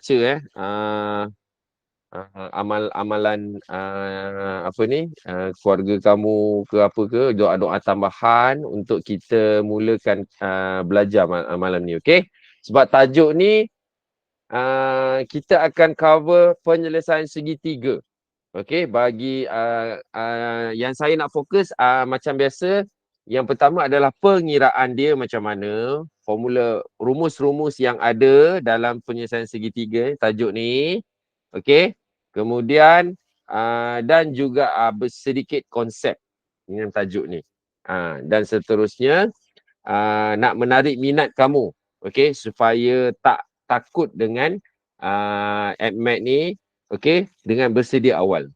baca amalan keluarga kamu ke apa ke, doa-doa tambahan untuk kita mulakan belajar malam ni, okey? Sebab tajuk ni kita akan cover penyelesaian segitiga. Okey, bagi yang saya nak fokus macam biasa, yang pertama adalah pengiraan dia macam mana, formula rumus-rumus yang ada dalam penyelesaian segitiga tajuk ni. Okey. Kemudian dan juga sedikit konsep dengan tajuk ni. Dan seterusnya nak menarik minat kamu. Okey, supaya tak takut dengan AdMed ni, okey, dengan bersedia awal.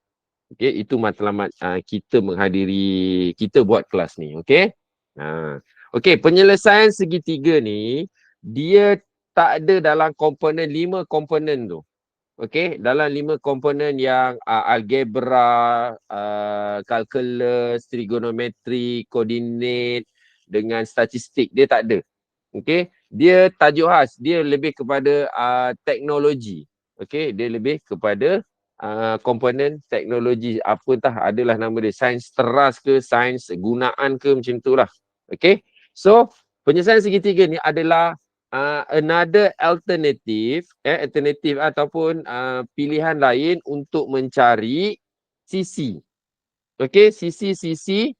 Okey, itu matlamat kita kita buat kelas ni, okey? Okey, penyelesaian segitiga ni dia tak ada dalam komponen 5 komponen tu. Okey, dalam 5 komponen yang algebra, calculus, trigonometri, koordinat dengan statistik, dia tak ada. Okey, dia tajuk khas, dia lebih kepada teknologi. Okey, dia lebih kepada komponen teknologi, apa entah adalah nama dia, sains teras ke, sains gunaan ke, macam tu lah. Okey, so penyelesaian segitiga ni adalah another alternative ataupun pilihan lain untuk mencari sisi. Okey, sisi-sisi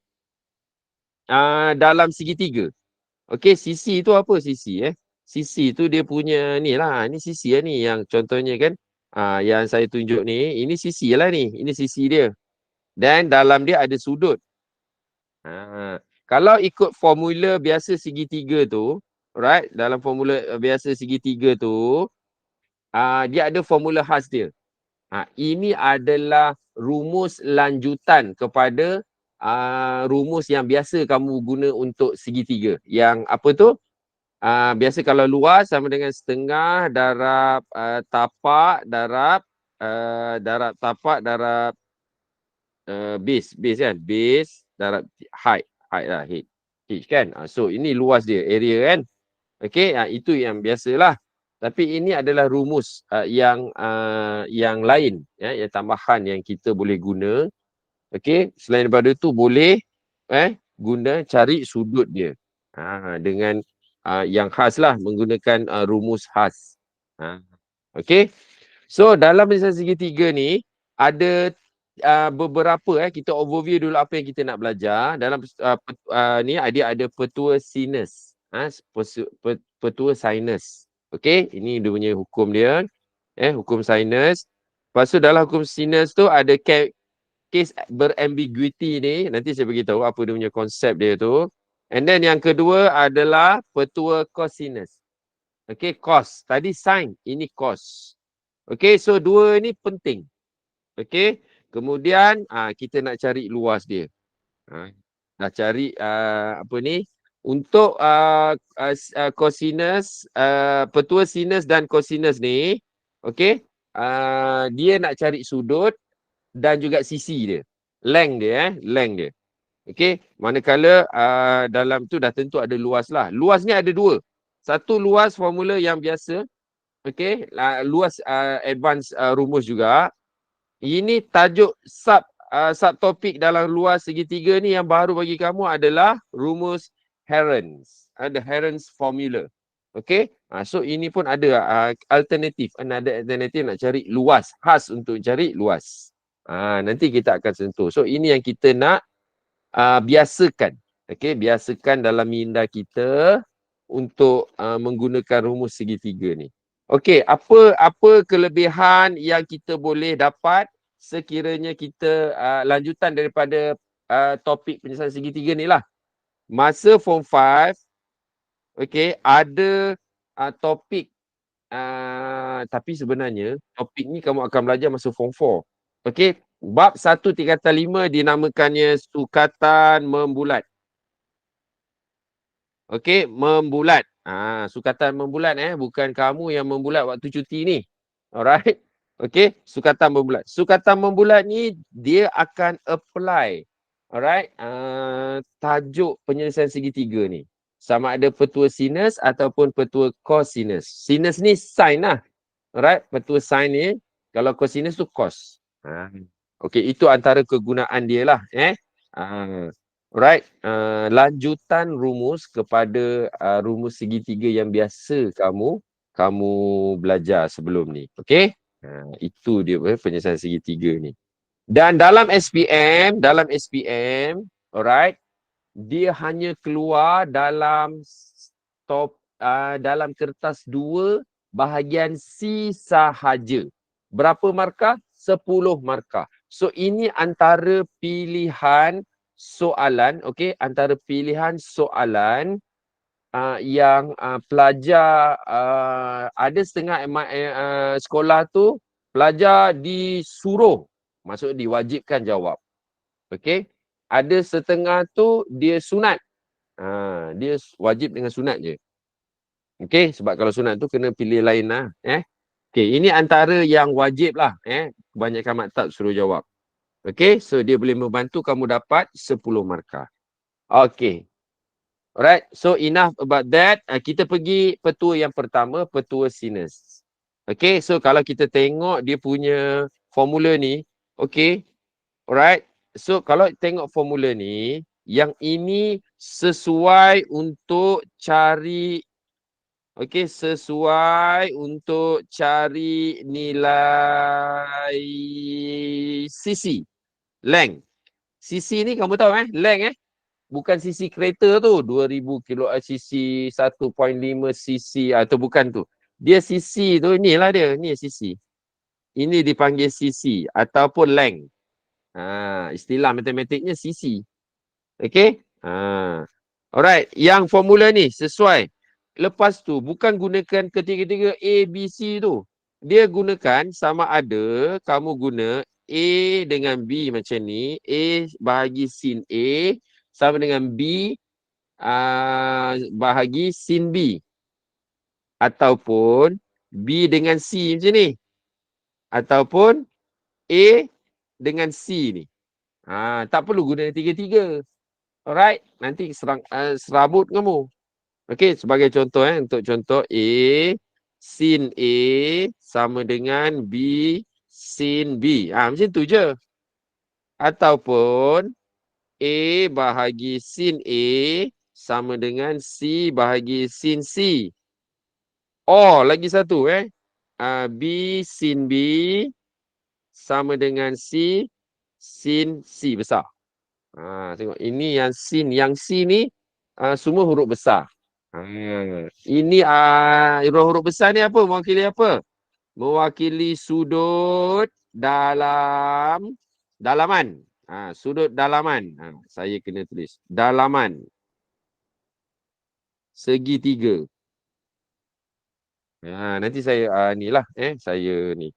dalam segitiga. Okey, sisi tu apa sisi Sisi tu dia punya ni lah, ni sisi lah ni yang contohnya kan yang saya tunjuk ni, ini sisi lah ni, ini sisi dia. Dan dalam dia ada sudut. Kalau ikut formula biasa segitiga tu, right, dalam formula biasa segitiga tu, dia ada formula khas dia. Ini adalah rumus lanjutan kepada rumus yang biasa kamu guna untuk segitiga. Yang apa tu? Biasa kalau luas sama dengan setengah darab tapak darab tapak darab base kan, base darab height lah, h kan. So ini luas dia, area kan. Okey, itu yang biasalah. Tapi ini adalah rumus yang lain, yang tambahan yang kita boleh guna. Okey, selain daripada tu boleh guna cari sudut dia dengan yang khas lah, menggunakan rumus khas. Okey, so dalam penyelesaian segitiga ni ada beberapa kita overview dulu apa yang kita nak belajar. Dalam ni dia ada petua sinus, petua sinus. Okey, ini dia punya hukum dia, hukum sinus. Lepas tu dalam hukum sinus tu ada case berambiguity ni, nanti saya beritahu apa dia punya konsep dia tu. And then yang kedua adalah petua cosinus. Okey, cos. Tadi sin, ini cos. Okey, so dua ni penting. Okey, kemudian kita nak cari luas dia. Nak cari apa ni? Untuk cosinus, petua sinus dan cosinus ni, okey, dia nak cari sudut dan juga sisi dia. Length dia, length dia. Okey, manakala dalam tu dah tentu ada luas lah. Luas ni ada dua. Satu luas formula yang biasa. Okey, luas advance rumus juga. Ini tajuk subtopik dalam luas segitiga ni yang baru bagi kamu adalah rumus Heron's. The Heron's formula. Okey, so ini pun ada alternatif. Another alternatif nak cari luas. Khas untuk cari luas. Nanti kita akan sentuh. So ini yang kita nak biasakan. Okey, biasakan dalam minda kita untuk menggunakan rumus segitiga ni. Okey, apa kelebihan yang kita boleh dapat sekiranya kita lanjutan daripada topik penyelesaian segitiga ni lah. Masa form 5, okey, ada topik tapi sebenarnya topik ni kamu akan belajar masa form 4. Okey, bab 1 tingkatan 5 dinamakannya sukatan membulat. Okey, membulat. Sukatan membulat bukan kamu yang membulat waktu cuti ni. Alright. Okey, sukatan membulat. Sukatan membulat ni dia akan apply. Alright. Tajuk penyelesaian segitiga ni. Sama ada petua sinus ataupun petua cosinus. Sinus ni sin lah. Alright, petua sin ni. Kalau cosinus tu cos. Okey, itu antara kegunaan dia lah. Alright, lanjutan rumus kepada rumus segitiga yang biasa kamu belajar sebelum ni. Okey? Itu dia penyelesaian segitiga ni. Dan dalam SPM, alright, dia hanya keluar dalam dalam kertas 2 bahagian C sahaja. Berapa markah? 10 markah. So ini antara pilihan soalan, okey, antara pilihan soalan yang pelajar ada setengah sekolah tu pelajar disuruh, maksud diwajibkan jawab. Okey. Ada setengah tu dia sunat. Dia wajib dengan sunat je. Okey, sebab kalau sunat tu kena pilih lain lah. Okey, ini antara yang wajib lah. Kebanyakan maktab suruh jawab. Okey, so dia boleh membantu kamu dapat 10 markah. Okey. Alright, so enough about that. Kita pergi petua yang pertama, petua sinus. Okey, so kalau kita tengok dia punya formula ni, okey. Alright, so kalau tengok formula ni, yang ini sesuai untuk cari, okey, sesuai untuk cari nilai sisi, length. Sisi ni kamu tahu length bukan sisi kereta tu 2000 kilo cc 1.5 cc atau bukan tu. Dia sisi tu inilah dia, ni sisi. Ini dipanggil sisi ataupun length. Istilah matematiknya sisi. Okey? Alright, yang formula ni sesuai. Lepas tu bukan gunakan ketiga-tiga A, B, C tu. Dia gunakan sama ada kamu guna A dengan B macam ni. A bahagi sin A sama dengan B bahagi sin B. Ataupun B dengan C macam ni. Ataupun A dengan C ni. Tak perlu guna tiga-tiga. Alright, nanti serabut kamu. Okey, sebagai contoh untuk contoh A sin A sama dengan B sin B. Macam tu je. Ataupun A bahagi sin A sama dengan C bahagi sin C. Lagi satu B sin B sama dengan C sin C besar. Tengok ini yang sin, yang C ni semua huruf besar. Ini huruf besar ni apa? Mewakili apa? Mewakili sudut dalaman. Sudut dalaman. Saya kena tulis. Dalaman. Segitiga. Nanti saya saya ni.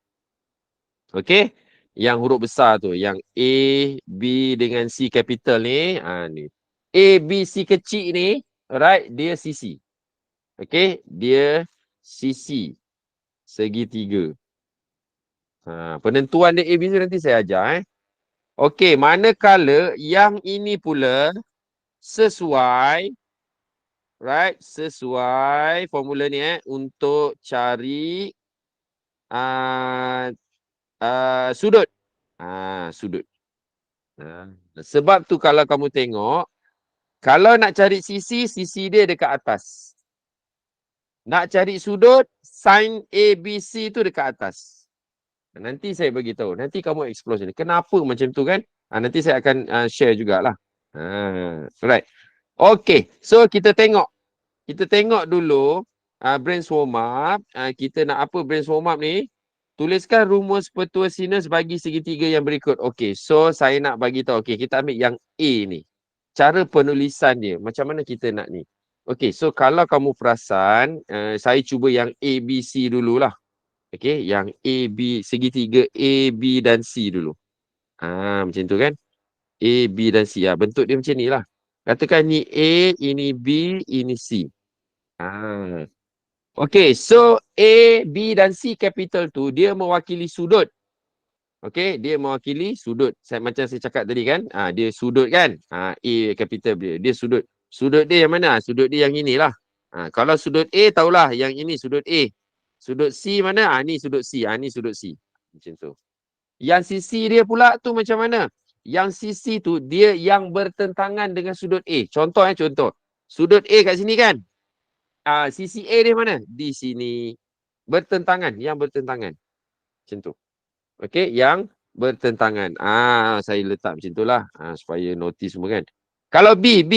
Okey. Yang huruf besar tu. Yang A, B dengan C capital ni. Ni. A, B, C kecil ni. Alright. Dia sisi. Okey. Dia sisi. Segitiga. Penentuan dia A, B, C nanti saya ajar. Okey. Manakala yang ini pula sesuai. Right, sesuai formula ni untuk cari sudut. Sudut. Sebab tu kalau kamu tengok, kalau nak cari sisi, sisi dia dekat atas. Nak cari sudut, sin ABC tu dekat atas. Nanti saya bagi tahu. Nanti kamu explore sini. Kenapa macam tu kan? Nanti saya akan share jugalah. Right. Okay, so kita tengok. Kita tengok dulu brainstorm up. Kita nak apa brainstorm up ni? Tuliskan rumus petua sinus bagi segitiga yang berikut. Okay, so saya nak bagi tahu. Okay, kita ambil yang A ni. Cara penulisan dia. Macam mana kita nak ni? Okay, so kalau kamu perasan, saya cuba yang A, B, C dululah. Okay, yang A, B, segitiga A, B dan C dulu. Macam tu kan? A, B dan C. Bentuk dia macam ni lah. Katakan ni A, ini B, ini C. Okay, so A, B dan C capital tu dia mewakili sudut. Okay, dia mewakili sudut. Macam saya cakap tadi kan, dia sudut kan. A capital dia sudut. Sudut dia yang mana? Sudut dia yang inilah. Kalau sudut A tahulah yang ini sudut A. Sudut C mana? Ni sudut C. Ni sudut C. Macam tu. Yang sisi dia pula tu macam mana? Yang sisi tu dia yang bertentangan dengan sudut A. Contoh contoh. Sudut A kat sini kan? Sisi A dia mana? Di sini. Bertentangan. Yang bertentangan. Macam tu. Okey, yang bertentangan. Saya letak macam tu lah. Supaya notice semua kan. Kalau B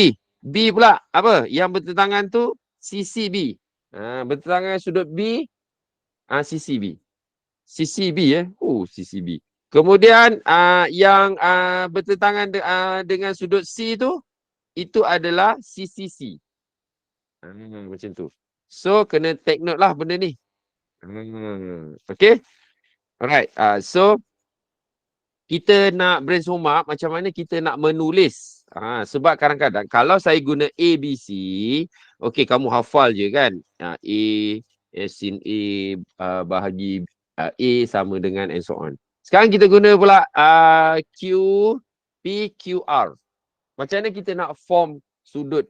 pula apa? Yang bertentangan tu sisi B. Bertentangan sudut B, sisi B. Sisi B sisi B. Kemudian yang bertentangan dengan sudut C tu, itu adalah sisi C. Macam tu. So, kena take note lah benda ni. Okay. Alright. So, kita nak brainstorm up macam mana kita nak menulis. Sebab kadang-kadang kalau saya guna A, B, C, okay, kamu hafal je kan. A, sin A, bahagi A sama dengan and so on. Sekarang kita guna pula Q, P, Q, R. Macam mana kita nak form sudut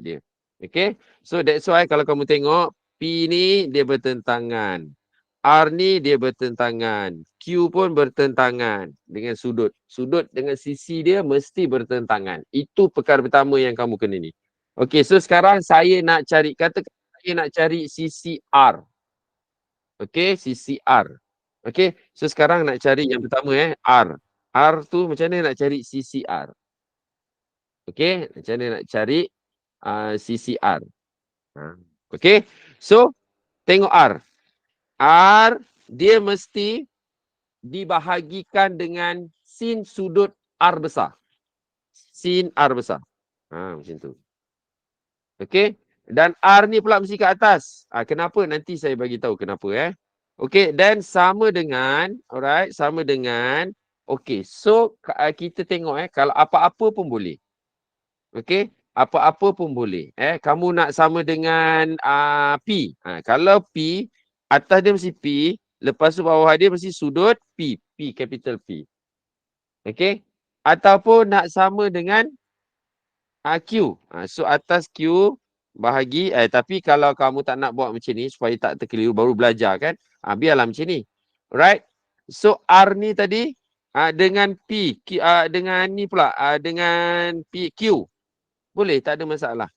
dia. Okay. So that's why kalau kamu tengok P ni dia bertentangan. R ni dia bertentangan. Q pun bertentangan dengan sudut. Sudut dengan sisi dia mesti bertentangan. Itu perkara pertama yang kamu kena ni. Okay, so sekarang saya nak cari, katakan saya nak cari sisi R. Okay, sisi R. Okay, so sekarang nak cari yang pertama R. R tu macam mana nak cari sisi R? Okay, macam mana nak cari sisi R? Okay, so tengok R. R dia mesti dibahagikan dengan sin sudut R besar. Sin R besar. Macam tu. Okey. Dan R ni pula mesti ke atas. Kenapa? Nanti saya bagi tahu kenapa Okey, dan sama dengan, alright, sama dengan, okey, so kita tengok kalau apa-apa pun boleh. Okey, apa-apa pun boleh. Kamu nak sama dengan P. Kalau P, atas dia mesti P, lepas tu bawah dia mesti sudut P. P, capital P. Okey. Ataupun nak sama dengan Q. So atas Q bahagi. Tapi kalau kamu tak nak buat macam ni supaya tak terkeliru, baru belajar kan. Biarlah macam ni. Alright. So R ni tadi dengan P. Dengan ni pula. Dengan P, Q. Boleh, tak ada masalah.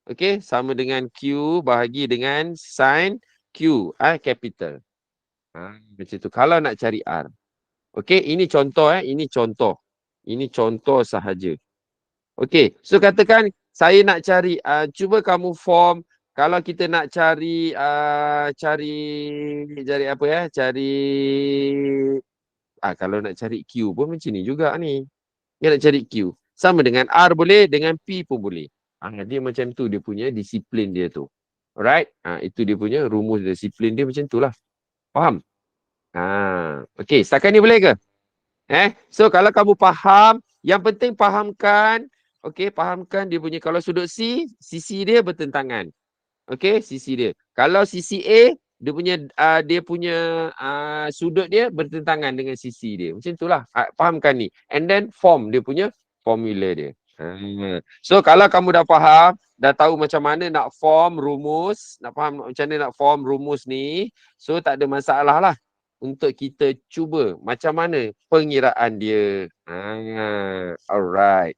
Okey, sama dengan Q bahagi dengan sin Q, capital. Macam tu. Kalau nak cari R. Okey, ini contoh ini contoh. Ini contoh sahaja. Okey, so katakan saya nak cari, cuba kamu form, kalau kita nak cari cari apa cari kalau nak cari Q pun macam ni juga ni. Dia nak cari Q. Sama dengan R boleh, dengan P pun boleh. Dia macam tu dia punya disiplin dia tu. Alright? Itu dia punya rumus disiplin dia macam tu lah. Faham? Okey, setakat ni boleh ke? So kalau kamu faham, yang penting fahamkan, okey, fahamkan dia punya, kalau sudut C, sisi dia bertentangan. Okey, sisi dia. Kalau sisi A, dia punya sudut dia bertentangan dengan sisi dia. Macam itulah. Fahamkan ni. And then form dia punya formula dia. So kalau kamu dah faham, dah tahu macam mana nak form rumus, nak faham macam mana nak form rumus ni, so tak ada masalah lah untuk kita cuba macam mana pengiraan dia. Alright.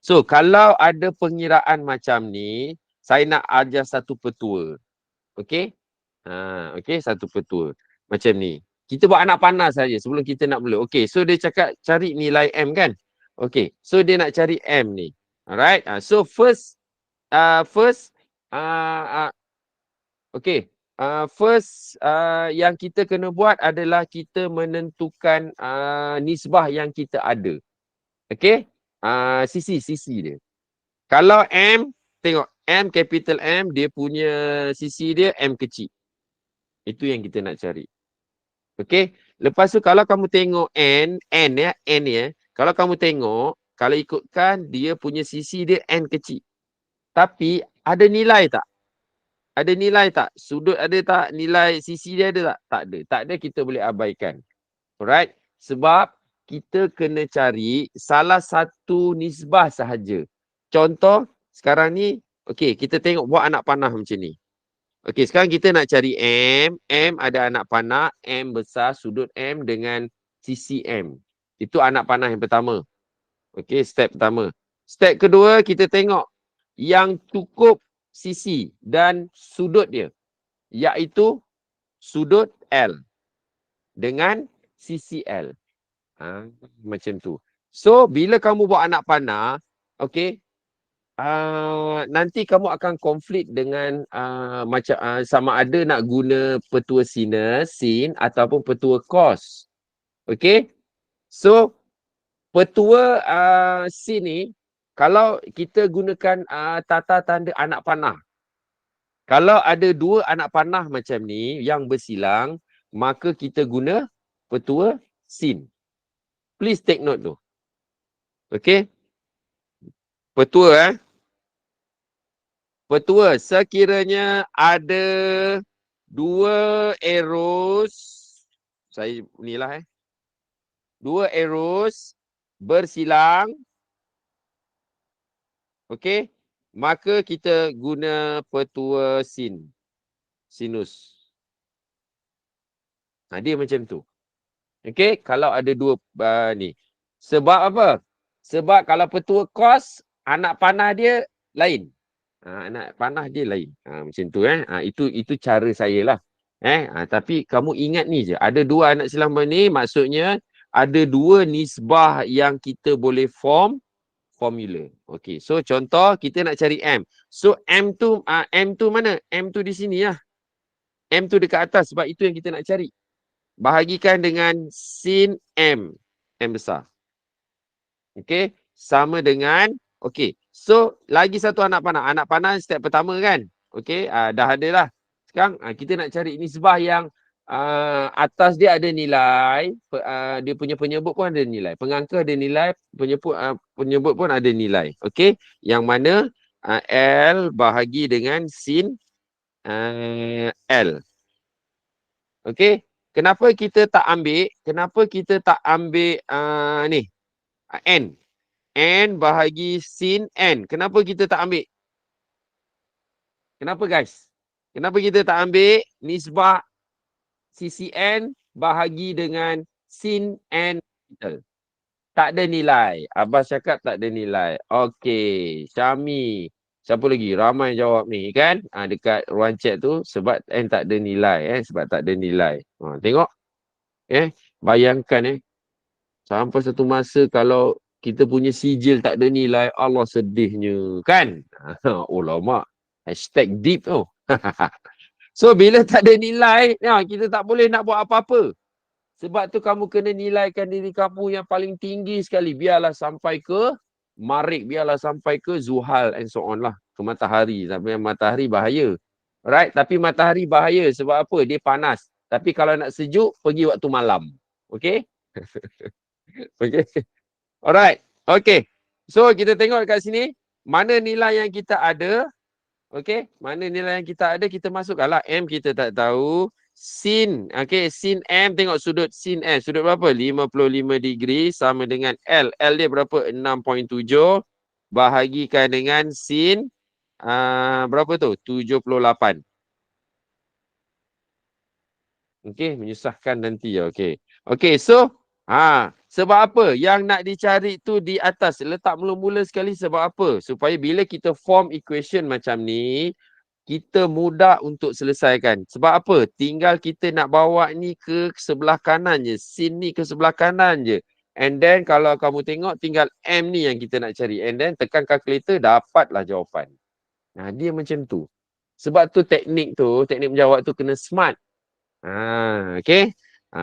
So kalau ada pengiraan macam ni, saya nak ajar satu petua. Okey? Okey, satu petua. Macam ni. Kita buat anak panah saja sebelum kita nak mula. Okey, so dia cakap cari nilai M kan? Okey, so dia nak cari M ni. Alright. So first okey. First yang kita kena buat adalah kita menentukan nisbah yang kita ada. Okey? Sisi dia. Kalau M, tengok M, capital M, dia punya sisi dia M kecil. Itu yang kita nak cari. Okey? Lepas tu kalau kamu tengok N kalau kamu tengok, kalau ikutkan dia punya sisi dia N kecil. Tapi ada nilai tak? Ada nilai tak? Sudut ada tak? Nilai sisi dia ada tak? Tak ada. Tak ada, kita boleh abaikan. Alright? Sebab kita kena cari salah satu nisbah sahaja. Contoh, sekarang ni, okey, kita tengok buat anak panah macam ni. Okey, sekarang kita nak cari M. M ada anak panah, M besar, sudut M dengan sisi M. Itu anak panah yang pertama. Okey, step pertama. Step kedua, kita tengok yang cukup sisi dan sudut dia, iaitu sudut L dengan sisi L. Macam tu. So, bila kamu buat anak panah, okey, nanti kamu akan konflik dengan macam sama ada nak guna petua sinus, sin ataupun petua cos. Okey? So, petua sin ni, kalau kita gunakan tata tanda anak panah, kalau ada dua anak panah macam ni yang bersilang, maka kita guna petua sin. Please take note tu. Okey? Petua Petua, sekiranya ada dua arrows, saya inilah dua arrows bersilang, okey, maka kita guna petua sin, sinus. Dia macam tu. Okey, kalau ada dua ni. Sebab apa? Sebab kalau petua cos, anak panah dia lain. Anak panah dia lain. Macam tu itu cara saya lah. Tapi kamu ingat ni je. Ada dua anak silang ni, maksudnya ada dua nisbah yang kita boleh form formula. Okey. So contoh kita nak cari M. So M tu mana? M tu di sini lah. M tu dekat atas sebab itu yang kita nak cari. Bahagikan dengan sin M. M besar. Okey. Sama dengan okey. So, lagi satu anak panah. Anak panah step pertama kan? Okey, dah ada lah. Sekarang kita nak cari nisbah yang atas dia ada nilai, dia punya penyebut pun ada nilai. Pengangka ada nilai, penyebut pun ada nilai. Okey, yang mana L bahagi dengan sin L. Okey, kenapa kita tak ambil ni? N. N bahagi sin N. Kenapa kita tak ambil? Kenapa guys? Kenapa kita tak ambil nisbah sisi N bahagi dengan sin N? Tak ada nilai. Abang cakap tak ada nilai. Okey. Syami. Siapa lagi? Ramai jawab ni kan? Dekat ruang chat tu sebab N tak ada nilai. Sebab tak ada nilai. Tengok. Bayangkan sampai satu masa kalau kita punya sijil tak ada nilai, Allah sedihnya kan? Oh lama. #deep tu. So bila tak ada nilai, kita tak boleh nak buat apa-apa. Sebab tu kamu kena nilaikan diri kamu yang paling tinggi sekali. Biarlah sampai ke Marik, biarlah sampai ke Zuhal and so on lah. Ke matahari. Tapi matahari bahaya. Right? Tapi matahari bahaya sebab apa? Dia panas. Tapi kalau nak sejuk, pergi waktu malam. Okay? Okay. Alright. Okay. So, kita tengok kat sini. Mana nilai yang kita ada. Okay. Mana nilai yang kita ada. Kita masukkanlah. M kita tak tahu. Sin. Okay. Sin M. Tengok sudut sin M. Sudut berapa? 55 degree. Sama dengan L. L dia berapa? 6.7. Bahagikan dengan sin. Berapa tu? 78. Okay. Menyusahkan nanti. Okay. Okay. So. Sebab apa? Yang nak dicari tu di atas. Letak mula-mula sekali sebab apa? Supaya bila kita form equation macam ni, kita mudah untuk selesaikan. Sebab apa? Tinggal kita nak bawa ni ke sebelah kanan je. Sin ni ke sebelah kanan je. And then kalau kamu tengok, tinggal M ni yang kita nak cari. And then tekan kalkulator, dapatlah jawapan. Dia macam tu. Sebab tu teknik menjawab tu kena smart. Okay.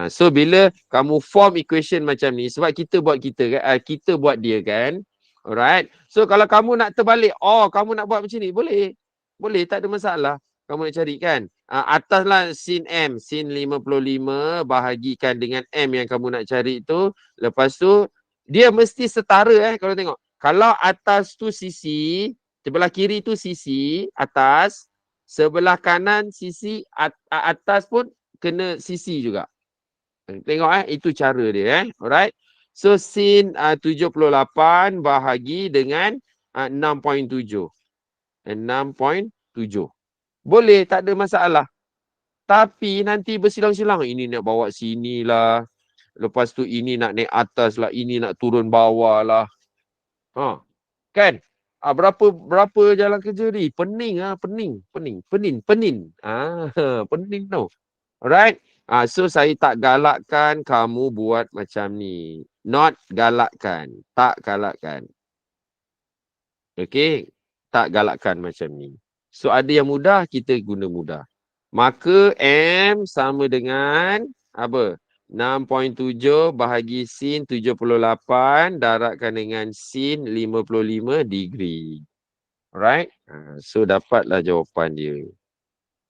So bila kamu form equation macam ni, sebab kita buat dia kan. Alright. So kalau kamu nak terbalik, kamu nak buat macam ni, boleh. Boleh, tak ada masalah. Kamu nak cari kan. Ataslah sin M, sin 55 bahagikan dengan M yang kamu nak cari tu. Lepas tu, dia mesti setara kalau tengok. Kalau atas tu sisi, sebelah kiri tu sisi, atas. Sebelah kanan sisi, atas pun kena sisi juga. Tengok itu cara dia Alright. So sin 78 bahagi dengan 6.7. 6.7. Boleh, tak ada masalah. Tapi nanti bersilang-silang. Ini nak bawa sini lah. Lepas tu ini nak naik atas lah. Ini nak turun bawah lah. Ha. Kan? Berapa jalan kerja ni? Pening ah, pening. Pening tau. Alright? So saya tak galakkan kamu buat macam ni. Not galakkan. Tak galakkan. Okay? Tak galakkan macam ni. So ada yang mudah, kita guna mudah. Maka M sama dengan apa? 6.7 bahagi sin 78 darabkan dengan sin 55 degree. Alright? So dapatlah jawapan dia.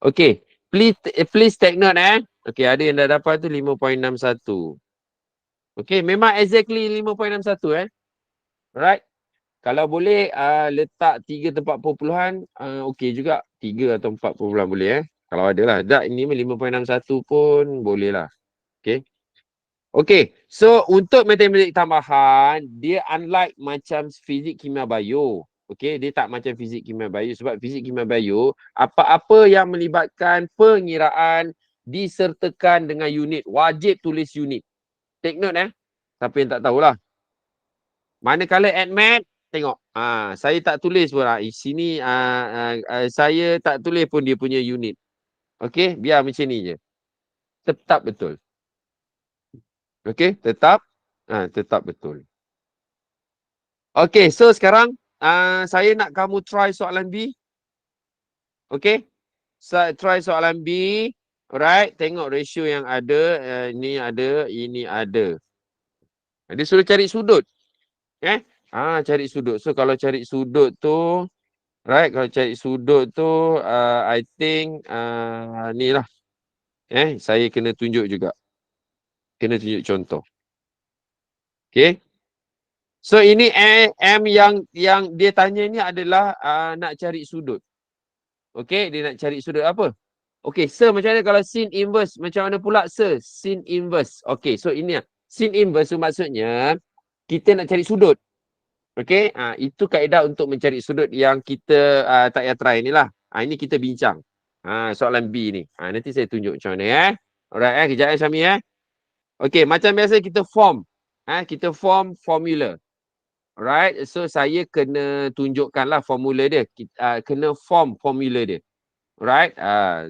Okay. Please take note Okay, ada yang dah dapat tu 5.61. Okay, memang exactly 5.61 Alright? Kalau boleh letak 3 tempat perpuluhan, okey juga. 3 atau 4 perpuluhan boleh Kalau ada lah. Tak, ini 5.61 pun boleh lah. Okay. Okay. So, untuk matematik tambahan, dia unlike macam fizik, kimia, bio. Okay. Dia tak macam fizik, kimia, bio. Sebab fizik, kimia, bio, apa-apa yang melibatkan pengiraan disertakan dengan unit. Wajib tulis unit. Take note Siapa yang tak tahulah. Manakala AdMath, tengok. Saya tak tulis pun. Sini saya tak tulis pun dia punya unit. Okey, biar macam ni je. Tetap betul. Okey, tetap betul. Okey, so sekarang saya nak kamu try soalan B. Okey? Try soalan B. Alright, tengok ratio yang ada. Ini ada. Dia suruh cari sudut. Cari sudut. So kalau cari sudut tu, right, kalau cari sudut tu, I think ni lah. Saya kena tunjuk juga. Kena tunjuk contoh. Okay. So ini M yang dia tanya ni adalah nak cari sudut. Okay, dia nak cari sudut apa? Okay, sir macam mana kalau sin inverse? Macam mana pula sir? Sin inverse. Okay, so ini lah. Sin inverse tu maksudnya kita nak cari sudut. Okay, itu kaedah untuk mencari sudut yang kita tak payah try ni lah. Ini kita bincang. Soalan B ni. Nanti saya tunjuk macam mana Alright kejap Syami Okay, macam biasa kita form. Kita form formula. Alright, so saya kena tunjukkanlah formula dia. Kena form formula dia. Alright,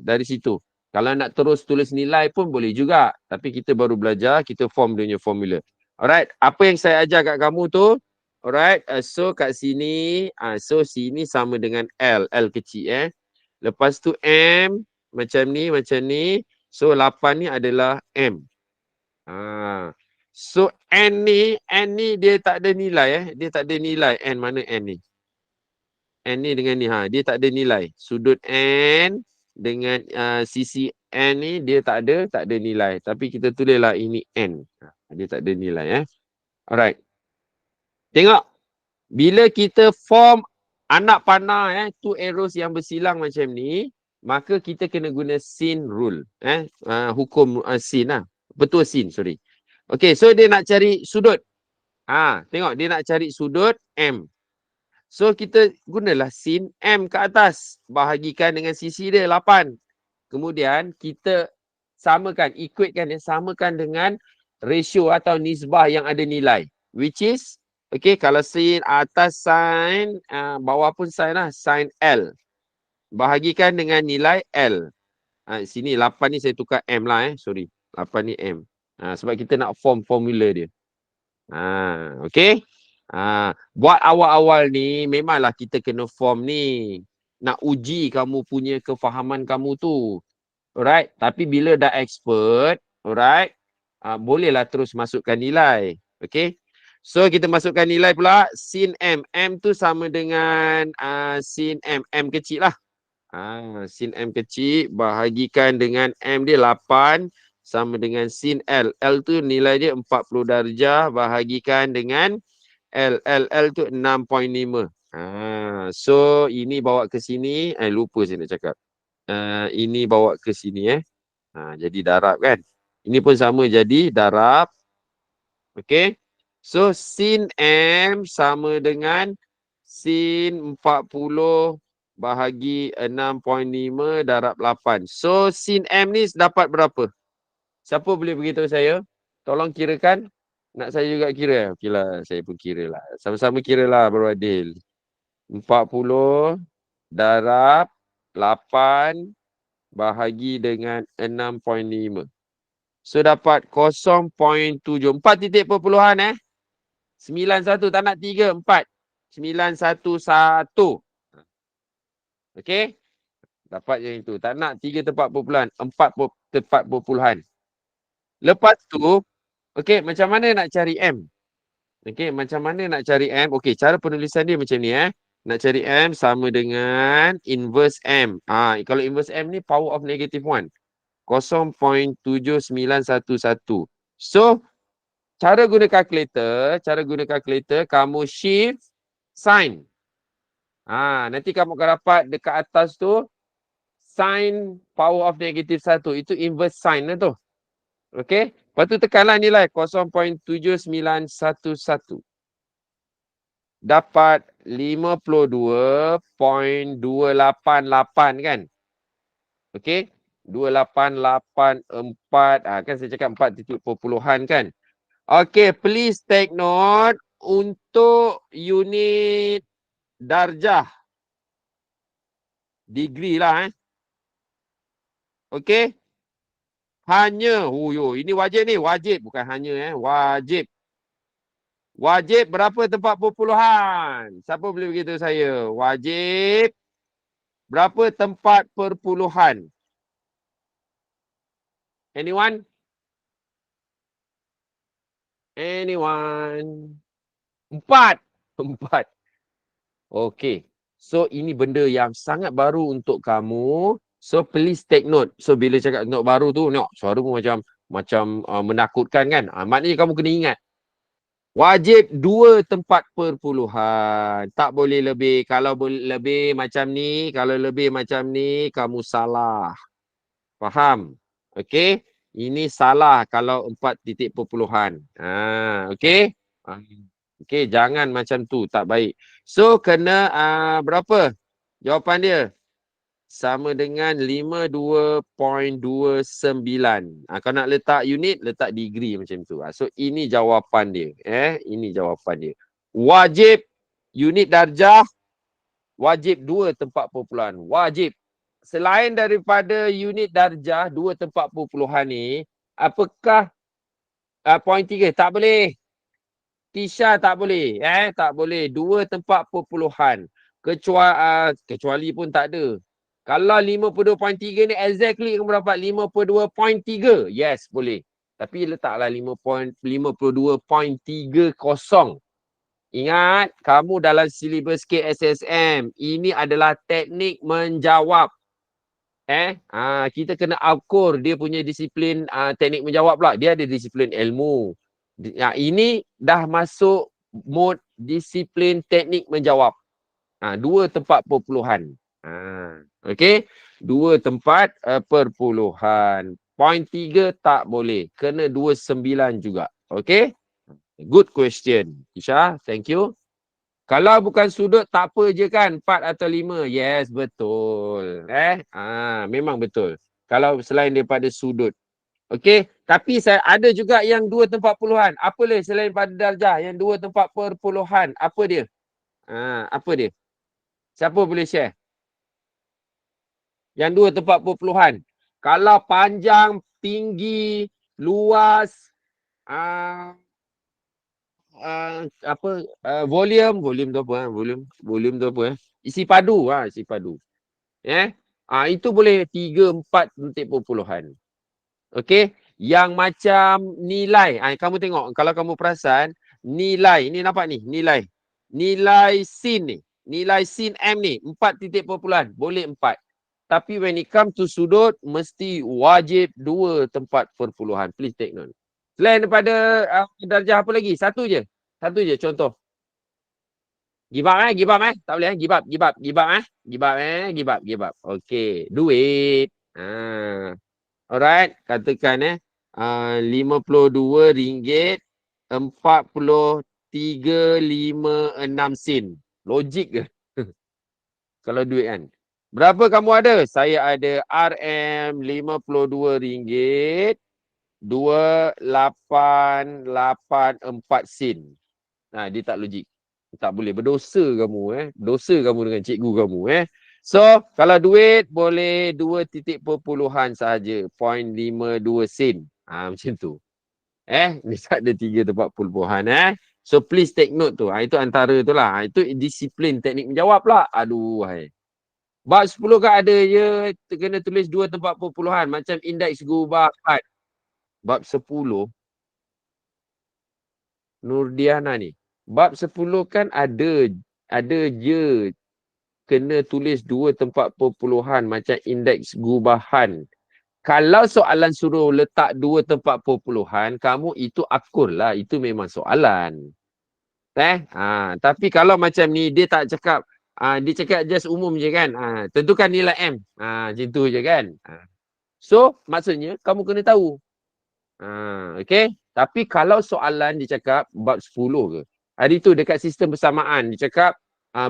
dari situ. Kalau nak terus tulis nilai pun boleh juga. Tapi kita baru belajar, kita form dia punya formula. Alright, apa yang saya ajar kat kamu tu, alright, so kat sini, so sini sama dengan L kecil Lepas tu M, macam ni. So 8 ni adalah M. So N ni dia tak ada nilai Dia tak ada nilai N, mana N ni? N ni dengan ni, dia tak ada nilai. Sudut N dengan sisi N ni dia tak ada nilai. Tapi kita tulislah ini N. Dia tak ada nilai Alright. Tengok. Bila kita form anak panah two arrows yang bersilang macam ni, maka kita kena guna sin rule. Hukum sin lah. Betul sin, sorry. Okay, so dia nak cari sudut. Tengok dia nak cari sudut M. So kita gunalah sin M ke atas. Bahagikan dengan sisi dia 8. Kemudian kita samakan dengan ratio atau nisbah yang ada nilai. Which is, okay, kalau sin atas sin, bawah pun sin lah, sin L. Bahagikan dengan nilai L. Sini 8 ni saya tukar M lah sorry. 8 ni M. Sebab kita nak form formula dia. Okay. Buat awal-awal ni memanglah kita kena form ni. Nak uji kamu punya kefahaman kamu tu. Alright. Tapi bila dah expert, alright, bolehlah terus masukkan nilai. Okay. So kita masukkan nilai pula sin M. M tu sama dengan sin M. M kecil lah. Sin M kecil bahagikan dengan M dia 8 sama dengan sin L. L tu nilai dia 40 darjah bahagikan dengan L tu 6.5. So ini bawa ke sini. Lupa saya nak cakap. Ini bawa ke sini jadi darab kan. Ini pun sama jadi darab. Okay. So sin M sama dengan sin 40 bahagi 6.5 darab 8. So, sin M ni dapat berapa? Siapa boleh beritahu saya? Tolong kirakan. Nak saya juga kira? Okeylah, saya pun kira lah. Sama-sama kira lah, Bro Adil. 40 darab 8 bahagi dengan 6.5. So, dapat 0.7. 4 titik perpuluhan 91, tak nak 3, 4. 911. Okey? Dapat yang itu. Tak nak 3 tempat perpuluhan. 4 tempat perpuluhan. Lepas tu, okey, macam mana nak cari M? Okey, macam mana nak cari M? Okey, cara penulisan dia macam ni Nak cari M sama dengan inverse M. Kalau inverse M ni power of negative 1. 0.7911. So, cara guna calculator, kamu shift sign. Nanti kamu akan dapat dekat atas tu sin power of negative 1. Itu inverse sign lah tu. Okey? Lepas tu tekanlah nilai 0.7911. Dapat 52.288 kan? Okey? 2884. Kan saya cakap 4 titik perpuluhan kan? Okey, please take note untuk unit darjah. Degree lah Okey? Hanya, ini wajib ni, wajib bukan hanya wajib. Wajib berapa tempat perpuluhan? Siapa boleh beritahu saya? Wajib berapa tempat perpuluhan? Anyone? Anyone? 4. 4. Okey. So ini benda yang sangat baru untuk kamu. So please take note. So bila cakap note baru tu, tengok suara pun macam menakutkan kan? Maknanya kamu kena ingat. Wajib 2 tempat perpuluhan. Tak boleh lebih. Kalau lebih macam ni, kamu salah. Faham? Okey? Ini salah kalau 4 titik perpuluhan. Okey? Okey, jangan macam tu. Tak baik. So, kena berapa? Jawapan dia sama dengan 52.29. Kalau nak letak unit, letak degree macam tu. So, ini jawapan dia. Ini jawapan dia. Wajib unit darjah, wajib 2 tempat perpuluhan. Wajib. Selain daripada unit darjah, 2 tempat perpuluhan ni, apakah point 3? Tak boleh. Tisha tak boleh. Tak boleh. 2 tempat perpuluhan. Kecuali pun tak ada. Kalau 52.3 ni exactly kamu dapat 52.3. Yes, boleh. Tapi letaklah 52.30. Ingat, kamu dalam silibus KSSM. Ini adalah teknik menjawab. Kita kena ukur dia punya disiplin teknik menjawab pula. Dia ada disiplin ilmu. Ini dah masuk mode disiplin teknik menjawab. 2 tempat perpuluhan. Okey? 2 tempat perpuluhan. Point 3 tak boleh. Kena 29 juga. Okey? Good question. Isha, thank you. Kalau bukan sudut, tak apa je kan? 4 atau 5. Yes, betul. Memang betul. Kalau selain daripada sudut. Okey? Tapi saya ada juga yang 2 tempat perpuluhan. Apa leh selain pada darjah? Yang 2 tempat perpuluhan. Apa dia? Apa dia? Siapa boleh share? Yang 2 tempat perpuluhan. Kalau panjang, tinggi, luas, volume tu apa? Volume tu apa? Isi padu, isi padu. Itu boleh 3, 4 titik perpuluhan. Okey, yang macam nilai, kamu tengok kalau kamu perasan nilai, ni nampak ni, nilai sin ni, nilai sin M ni 4 titik perpuluhan, boleh 4. Tapi when it come to sudut, mesti wajib 2 tempat perpuluhan. Please take note. Selain daripada darjah apa lagi? Satu je contoh. Give up tak boleh give up. Okey, duit. Alright, katakan RM52.4356 sen. Logik ke? Kalau duit kan. Berapa kamu ada? Saya ada RM52 2884 sen. Nah, dia tak logik. Tak boleh. Berdosa kamu. Dosa kamu dengan cikgu kamu. So, kalau duit boleh 2 titik perpuluhan sahaja. 0.52 sen. Macam tu. Ni tak ada 3 tempat perpuluhan. So, please take note tu. Itu antara tu lah. Itu disiplin teknik menjawab lah. Aduh, hai. Bab 10 kan ada je. Kena tulis 2 tempat perpuluhan. Macam indeks gubahan. Bab 10. Nurdiana ni. Bab 10 kan ada je kena tulis 2 tempat perpuluhan macam indeks gubahan. Kalau soalan suruh letak 2 tempat perpuluhan, kamu itu akur lah. Itu memang soalan. Tapi kalau macam ni, dia tak cakap, dia cakap just umum je kan. Tentukan nilai M. Macam tu je kan. So, maksudnya kamu kena tahu. Okay. Tapi kalau soalan dia cakap bab 10 ke. Hari tu dekat sistem bersamaan dia cakap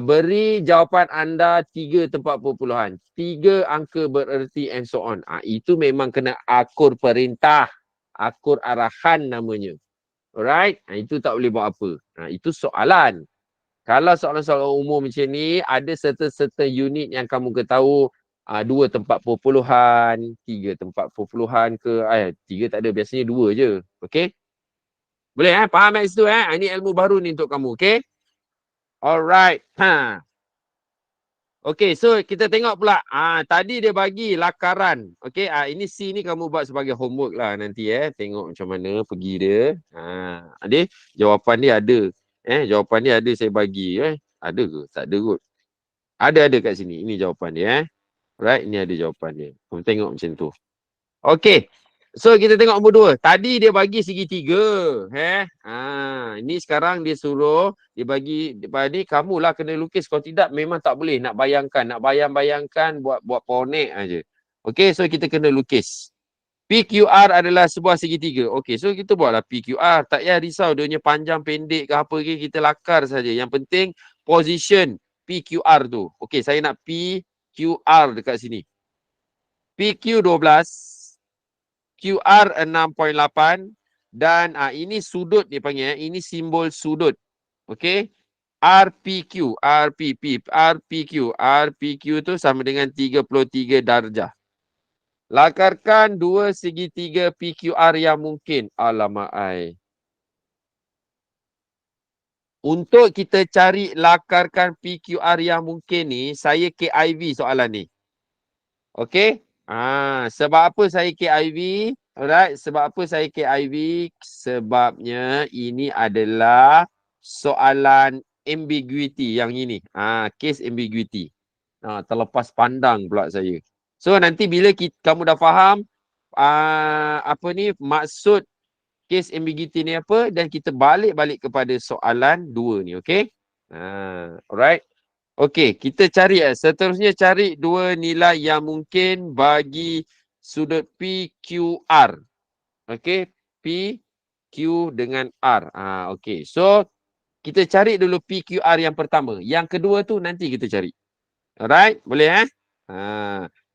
beri jawapan anda 3 tempat perpuluhan. 3 angka bererti and so on. Itu memang kena akur perintah. Akur arahan namanya. Alright. Itu tak boleh buat apa. Itu soalan. Kalau soalan-soalan umum macam ni, ada serta-serta unit yang kamu ketahui 2 tempat perpuluhan, 3 tempat perpuluhan ke. 3 tak ada, biasanya 2 je. Okay? Boleh faham Max tu Ini ilmu baru ni untuk kamu, okay? Alright. Okay, so kita tengok pula. Tadi dia bagi lakaran. Okay, ini C ni kamu buat sebagai homework lah nanti Tengok macam mana pergi dia. Adik, jawapan dia ada. Jawapan dia ada saya bagi. Ada ke? Tak ada kot. Ada kat sini. Ini jawapan dia Right, ini ada jawapan dia. Kamu tengok macam tu. Okay. So kita tengok nombor 2. Tadi dia bagi segitiga. Ini sekarang dia suruh dia bagi ni kamulah kena lukis. Kalau tidak memang tak boleh nak bayangkan, nak bayang-bayangkan buat ponek aja. Okay, so kita kena lukis. PQR adalah sebuah segitiga. Okay, so kita buatlah PQR. Tak payah risau dia punya panjang pendek ke apa ke, kita lakar saja. Yang penting position PQR tu. Okay, saya nak PQR dekat sini. PQ 12. QR 6.8 dan ini sudut dia panggil ini simbol sudut. Okey. RPQ tu sama dengan 33 darjah. Lakarkan 2 segitiga PQR yang mungkin. Alamak ai. Untuk kita cari lakarkan PQR yang mungkin ni, saya KIV soalan ni. Okey? Sebab apa saya KIV? Alright, sebab apa saya KIV? Sebabnya ini adalah soalan ambiguity yang ini. Case ambiguity. Terlepas pandang pula saya. So nanti bila kamu dah faham apa ni maksud case ambiguity ni apa dan kita balik kepada soalan 2 ni, okey? Alright. Okey, kita cari seterusnya cari 2 nilai yang mungkin bagi sudut PQR. Okey, PQ dengan R. Okey. So, kita cari dulu PQR yang pertama. Yang kedua tu nanti kita cari. Alright, boleh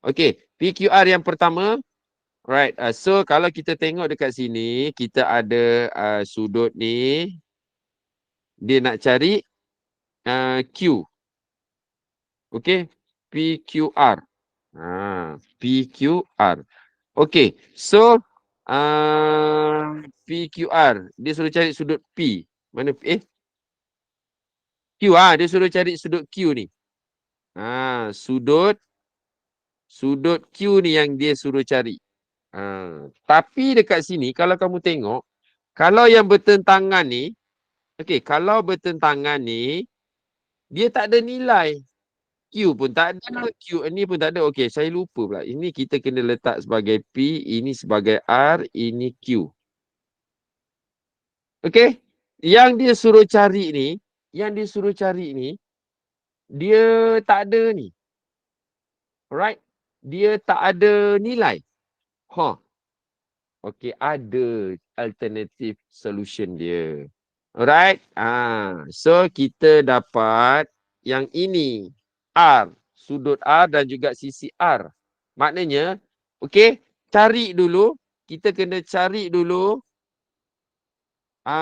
Okey, PQR yang pertama. Alright, so kalau kita tengok dekat sini, kita ada sudut ni. Dia nak cari Q. Okey, PQR. PQR. Okey, so PQR. Dia suruh cari sudut P. Mana Q dia suruh cari sudut Q ni. Sudut Q ni yang dia suruh cari. Tapi dekat sini kalau kamu tengok, kalau yang bertentangan ni, okey, kalau bertentangan ni dia tak ada nilai. Q pun tak ada, Q ni pun tak ada. Okey, saya lupa pula. Ini kita kena letak sebagai P, ini sebagai R, ini Q. Okey, yang dia suruh cari ni, dia tak ada ni. Alright, dia tak ada nilai. Okey, ada alternative solution dia. Alright, so kita dapat yang ini, R. sudut R dan juga sisi R. Maknanya, okey, cari dulu. Kita kena cari dulu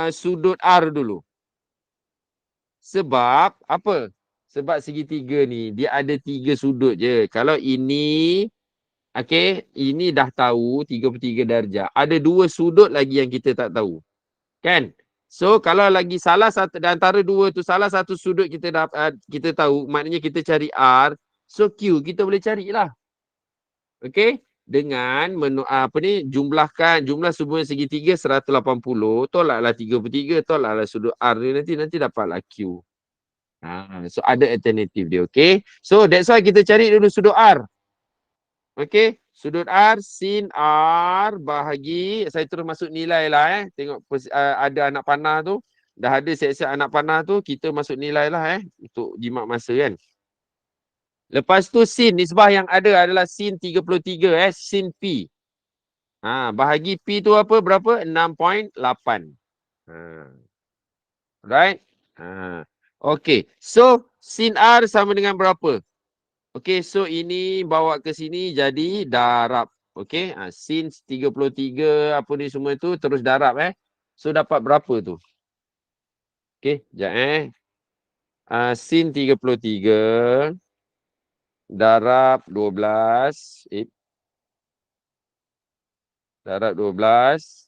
sudut R dulu. Sebab apa? Sebab segitiga ni dia ada 3 sudut je. Kalau ini, okey, ini dah tahu 33 darjah. Ada 2 sudut lagi yang kita tak tahu. Kan? So kalau lagi salah satu di antara dua tu, salah satu sudut kita tahu, maknanya kita cari R. So Q kita boleh carilah. Okey? Dengan jumlahkan jumlah semua segitiga 180, tolaklah 33, tolaklah sudut R ni, nanti dapatlah Q. So ada alternatif dia, okey? So that's why kita cari dulu sudut R. Okey, sudut R, sin R bahagi, saya terus masuk nilai lah tengok ada anak panah tu, dah ada siap-siap anak panah tu, kita masuk nilai lah untuk jimat masa kan. Lepas tu sin, nisbah yang ada adalah sin 33 sin P. Bahagi P tu apa, berapa? 6.8. Right? Okey, so sin R sama dengan berapa? Okey, so ini bawa ke sini jadi darab. Okey, sin 33 apa ni semua tu terus darab So dapat berapa tu? Okey, sekejap sin 33 darab 12. Darab 12.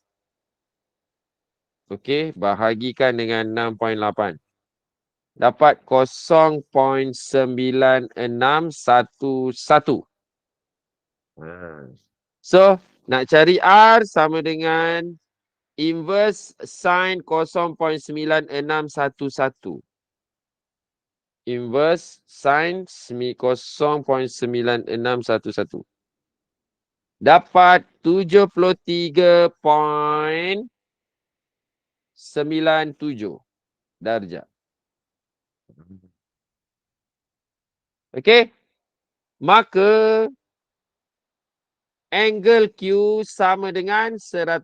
Okey, bahagikan dengan 6.8. Dapat 0.9611. So, nak cari R sama dengan inverse sin 0.9611. Inverse sin 0.9611. Dapat 73.97 darjah. Okey? Maka angle Q sama dengan 180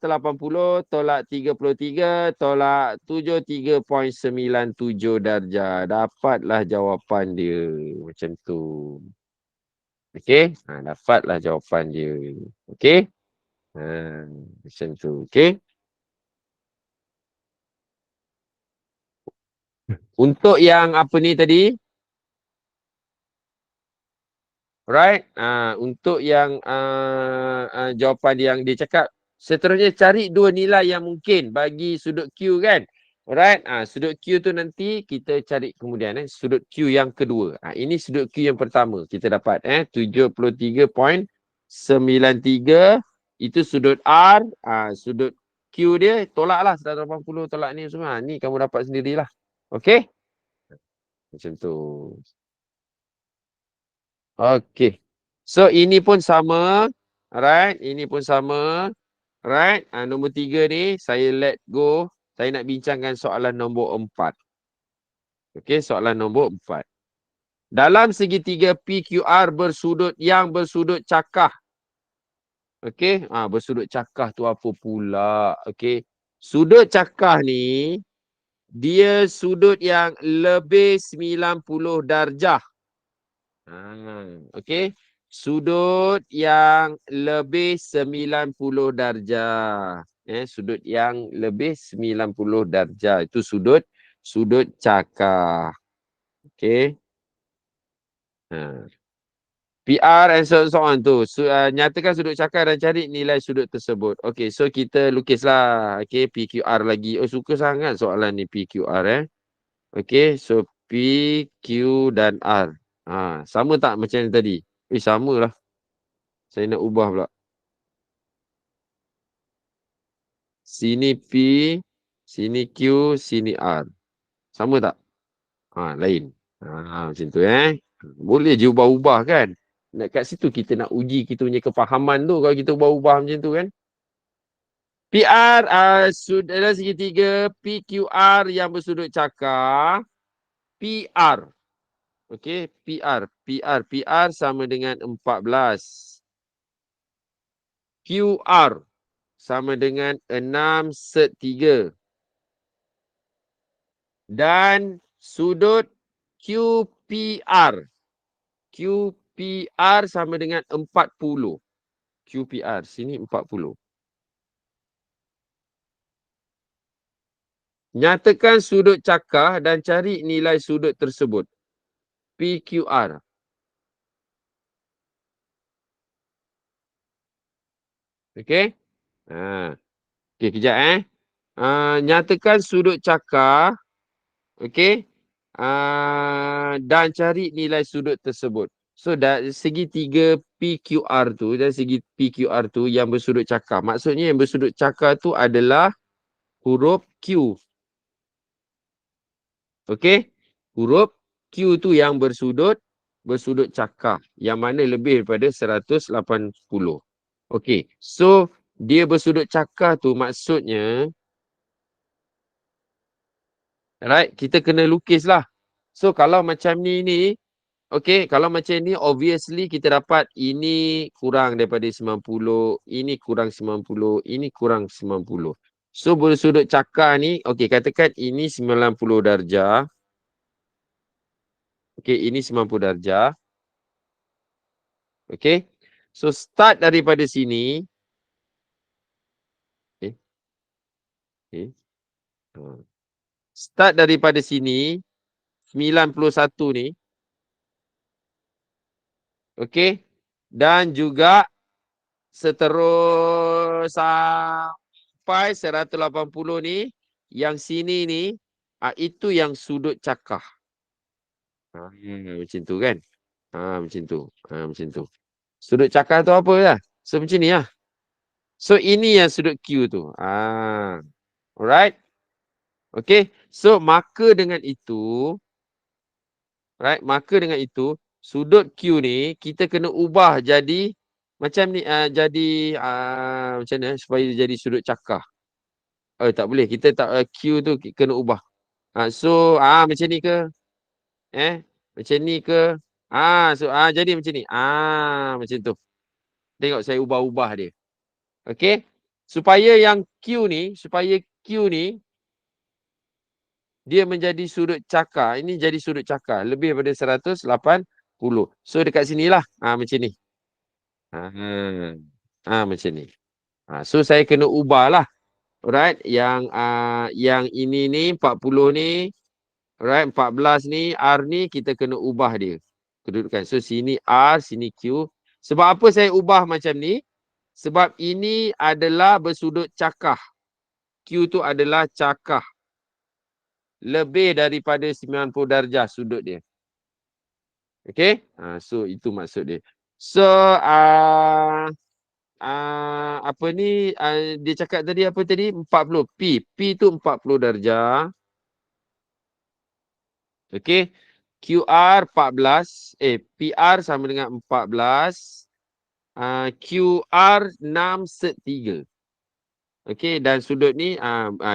tolak 33 tolak 73.97 darjah. Dapatlah jawapan dia. Macam tu. Okey? Dapatlah jawapan dia. Okey? Macam tu. Okey? Untuk yang apa ni tadi? Right? Untuk yang jawapan yang dia cakap, seterusnya cari dua nilai yang mungkin bagi sudut Q kan? Alright? Sudut Q tu nanti kita cari kemudian sudut Q yang kedua. Ini sudut Q yang pertama. Kita dapat 73.93. Itu sudut R. Sudut Q dia tolaklah 180 tolak ni semua. Ni kamu dapat sendirilah. Okey? Macam tu. Okey. So ini pun sama. Alright. Ini pun sama. Alright. Nombor 3 ni saya let go. Saya nak bincangkan soalan nombor 4. Okey, soalan nombor 4. Dalam segitiga PQR yang bersudut cakah. Okey, bersudut cakah tu apa pula? Okey. Sudut cakah ni dia sudut yang lebih 90 darjah. Okey. Sudut yang lebih 90 darjah. Sudut yang lebih 90 darjah. Itu sudut cakar. Okey. PR and so on tu. Nyatakan sudut cakar dan cari nilai sudut tersebut. Okey, so kita lukislah. Okey, PQR lagi. Oh, suka sangat soalan ni PQR Okey, so P, Q dan R. Sama tak macam yang tadi? Sama lah. Saya nak ubah pula. Sini P, sini Q, sini R. Sama tak? Lain. Macam tu Boleh je ubah-ubah kan? Kat situ kita nak uji kita punya kefahaman tu kalau kita ubah-ubah macam tu kan? PR dalam segitiga PQR yang bersudut cakar. PR. Okey, PR sama dengan 14. QR sama dengan 6/3. Dan sudut QPR QPR sama dengan 40. QPR, sini 40. Nyatakan sudut cakar dan cari nilai sudut tersebut. PQR. Okey? Ha. Okey, kejap nyatakan sudut cakar, okey? Dan cari nilai sudut tersebut. So, dari segi 3 PQR tu, dari segi PQR tu yang bersudut cakar. Maksudnya yang bersudut cakar tu adalah huruf Q. Okey? Huruf Q tu yang bersudut cakar. Yang mana lebih daripada 180. Okey. So, dia bersudut cakar tu maksudnya, right, kita kena lukis lah. So, kalau macam ni, okey, kalau macam ni, obviously kita dapat ini kurang daripada 90, ini kurang 90, ini kurang 90. So, bersudut cakar ni, okey, katakan ini 90 darjah. Okey, ini 90 darjah. Okey. So, start daripada sini. Okay. Okay. Start daripada sini, 91 ni. Okey. Dan juga seterus sampai 180 ni, yang sini ni, itu yang sudut cakar. Macam tu kan? Macam tu. Macam tu. Sudut cakar tu apa lah? So, macam ni lah. So, ini yang sudut Q tu. Alright? Okay. So, maka dengan itu, sudut Q ni, kita kena ubah jadi, macam ni, jadi, macam mana, supaya jadi sudut cakar. Tak boleh. Kita tak, Q tu kena ubah. So, macam ni ke? Macam ni ke? So, jadi macam ni. Macam tu. Tengok saya ubah-ubah dia. Okay. Supaya Q ni, dia menjadi sudut cakar. Ini jadi sudut cakar. Lebih daripada 180. So, dekat sinilah. Macam ni. Macam ni. So, saya kena ubah lah. Alright. Yang ini ni, 40 ni. Alright. 14 ni, R ni, kita kena ubah dia. Kedudukan. So, sini R, sini Q. Sebab apa saya ubah macam ni? Sebab ini adalah bersudut cakar. Q tu adalah cakar. Lebih daripada 90 darjah sudut dia. Okay? So, itu maksud dia. So, apa ni? Dia cakap tadi apa tadi? 40. P tu 40 darjah. Okay? QR 14. PR sama dengan 14. QR 6/3. Okay, dan sudut ni,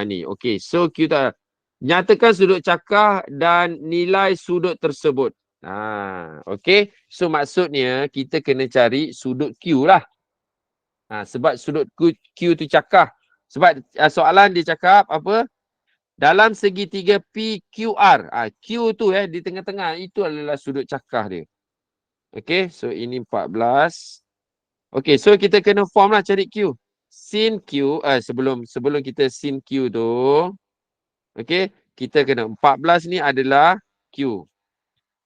ni. Okay, so kita nyatakan sudut cakar dan nilai sudut tersebut. Okay, so maksudnya kita kena cari sudut Q lah. Sebab sudut Q tu cakar. Sebab soalan dia cakap apa? Dalam segitiga PQR. Q tu di tengah-tengah, itu adalah sudut cakar dia. Okay, so ini 14. Okay, so kita kena form lah cari Q. Sin Q, sebelum kita sin Q tu, okay, kita kena 14 ni adalah Q.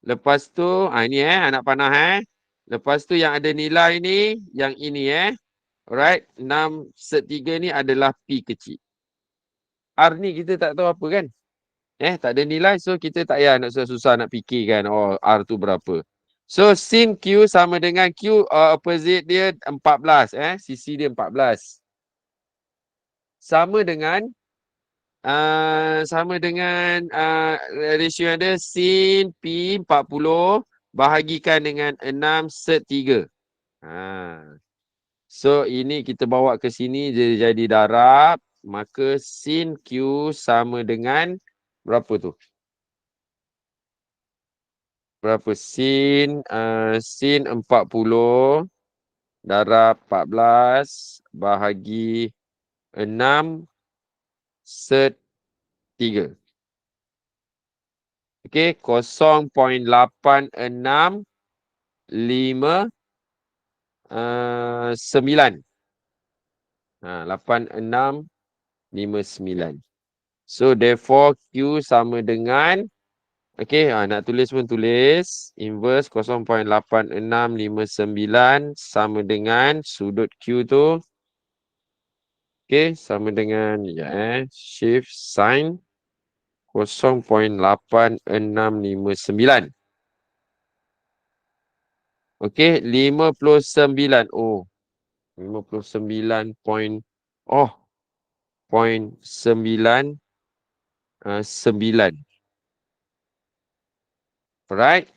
Lepas tu, ini anak panah Lepas tu yang ada nilai ni, yang ini alright, 6/3 ni adalah P kecil. R ni kita tak tahu apa kan? Tak ada nilai, so kita tak payah nak susah-susah nak fikirkan, R tu berapa. So, sin Q sama dengan Q, opposite dia 14, sisi dia 14. Sama dengan ratio yang ada sin P 40 bahagikan dengan 6/3. So, ini kita bawa ke sini dia jadi darab. Maka sin Q sama dengan berapa tu? Berapa? Sin 40 darab 14 bahagi 6/3. Okey, 0.86 5, 9. 8, 6, 5, 9. So therefore Q sama dengan, okay, nak tulis pun tulis. Inverse 0.8659 sama dengan sudut Q tu. Okay, sama dengan, shift sin 0.8659. Okay, 59. Oh, 59 point, oh, 0.9, 9. Alright.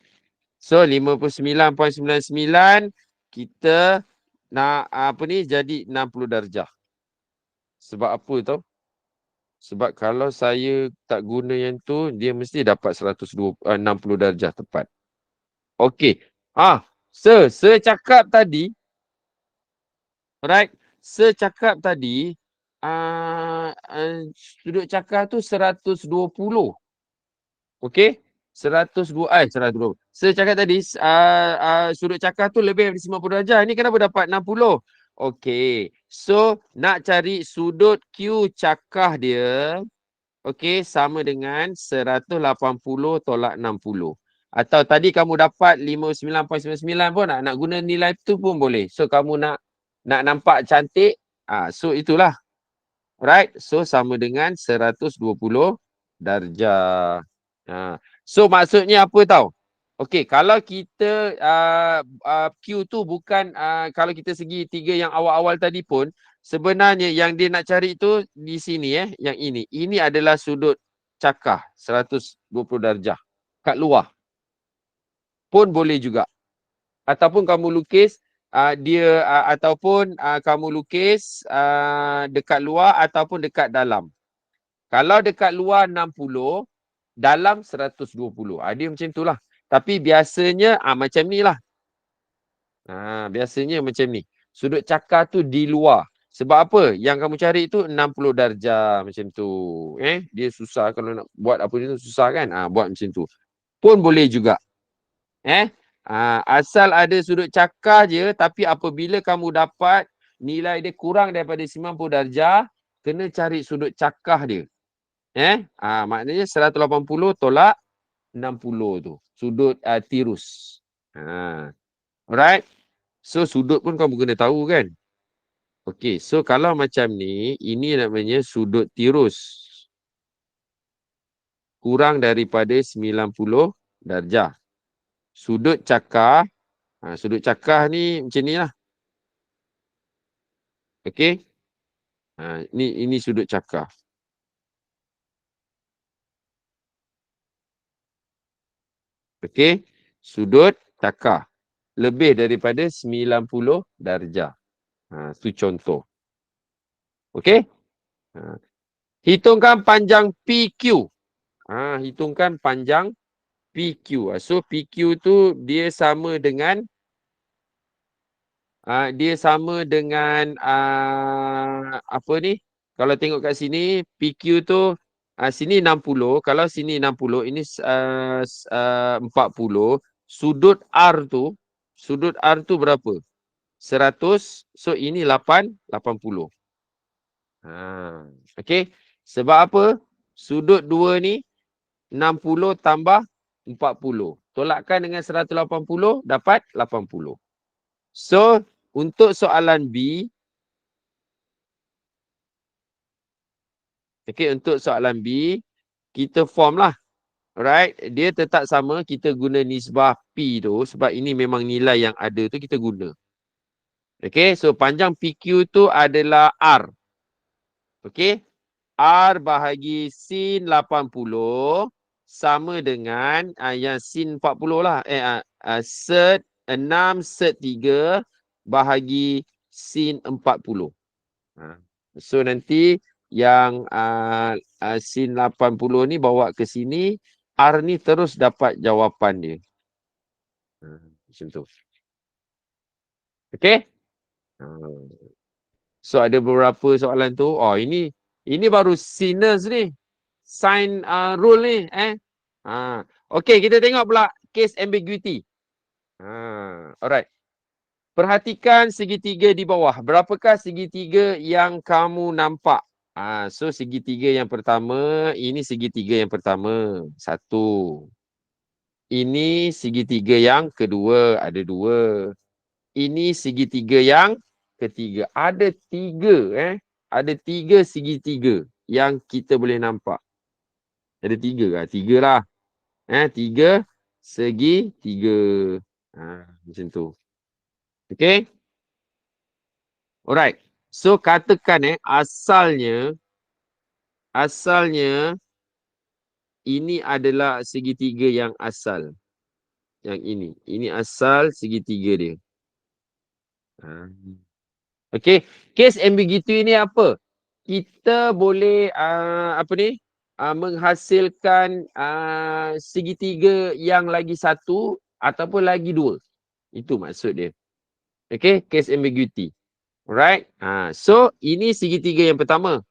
So 59.99 kita nak apa ni jadi 60 darjah. Sebab apa tau? Sebab kalau saya tak guna yang tu, dia mesti dapat 60 darjah tepat. Okey. Sir cakap tadi, alright. Sir cakap tadi, sudut cakar tu 120. Okey? 120. Saya cakap tadi sudut cakar tu lebih dari 90 darjah. Ini kenapa dapat 60? Okey. So, nak cari sudut Q cakar dia, okey, sama dengan 180 tolak 60. Atau tadi kamu dapat 59.99 pun nak guna nilai tu pun boleh. So, kamu nak nampak cantik, so itulah. Alright? So, sama dengan 120 darjah. So maksudnya apa tau? Okey, kalau kita Q tu bukan kalau kita segi 3 yang awal-awal tadi pun, sebenarnya yang dia nak cari tu di sini yang ini. Ini adalah sudut cakar 120 darjah kat luar. Pun boleh juga. Ataupun kamu lukis dia ataupun kamu lukis dekat luar ataupun dekat dalam. Kalau dekat luar 60, dalam 120. Dia macam tu lah. Tapi biasanya macam ni lah. Biasanya macam ni. Sudut cakar tu di luar. Sebab apa? Yang kamu cari tu 60 darjah macam tu. Dia susah kalau nak buat apa ni tu susah kan? Buat macam tu. Pun boleh juga. Asal ada sudut cakar je, tapi apabila kamu dapat nilai dia kurang daripada 90 darjah, kena cari sudut cakar dia. Maknanya 180 tolak 60 tu. Sudut tirus. Alright. So sudut pun kamu kena tahu kan. Okey. So kalau macam ni, ini namanya sudut tirus. Kurang daripada 90 darjah. Sudut cakar. Sudut cakar ni macam ni lah. Okey. Ini sudut cakar. Okey. Sudut cakar. Lebih daripada 90 darjah. Itu contoh. Okey. Hitungkan panjang PQ. Hitungkan panjang PQ. So PQ tu dia sama dengan apa ni? Kalau tengok kat sini PQ tu sini 60, kalau sini 60, ini 40. Sudut R tu berapa? 100. So ini 80. Okey. Sebab apa? Sudut 2 ni 60 tambah 40. Tolakkan dengan 180, dapat 80. So, untuk soalan B, untuk soalan B, kita form lah. Alright, dia tetap sama, kita guna nisbah P tu, sebab ini memang nilai yang ada tu kita guna. Okay, so panjang PQ tu adalah R. Okay, R bahagi sin 80 sama dengan yang sin 40 lah. Set 6 set 3 bahagi sin 40. So nanti yang sin 80 ni bawa ke sini, R ni terus dapat jawapan dia. Macam tu. Okay? So ada beberapa soalan tu. Ini baru sinus ni. Sign rule ni. Okay, kita tengok pula case ambiguity. Alright. Perhatikan segitiga di bawah. Berapakah segitiga yang kamu nampak? So segitiga yang pertama, ini segitiga yang pertama. Satu. Ini segitiga yang kedua, ada dua. Ini segitiga yang ketiga. Ada tiga, Ada tiga segitiga yang kita boleh nampak. Ada tiga lah. Tiga lah. Tiga segitiga. Macam tu. Okay? Alright. So katakan asalnya ini adalah segitiga yang asal. Yang ini. Ini asal segitiga dia. Okay. Case ambiguity ni apa? Kita boleh menghasilkan segitiga yang lagi satu ataupun lagi dua. Itu maksud dia. Okay. Case ambiguity. Alright. So ini segitiga yang pertama.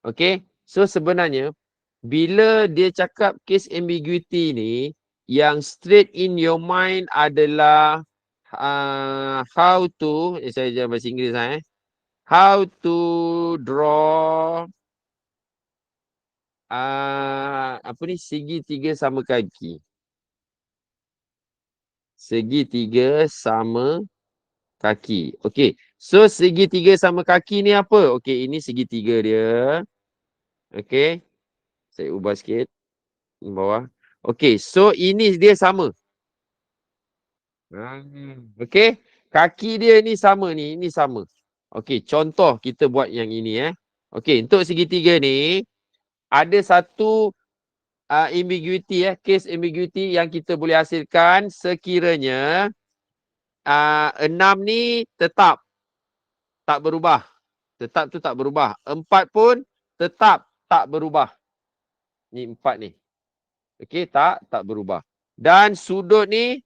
Okay. So sebenarnya bila dia cakap case ambiguity ni, yang straight in your mind adalah how to, saya ajar bahasa Inggeris how to draw segitiga sama kaki. Segitiga sama kaki. Okey. So segitiga sama kaki ni apa? Okey, ini segitiga dia. Okey. Saya ubah sikit di bawah. Okey, so ini dia sama. Okey. Kaki dia ni sama ni, ini sama. Okey, contoh kita buat yang ini Okey, untuk segitiga ni ada satu ambiguity case ambiguity yang kita boleh hasilkan sekiranya 6 ni tetap tak berubah. Tetap tu tak berubah. 4 pun tetap tak berubah. Ni 4 ni. Okey, tak berubah. Dan sudut ni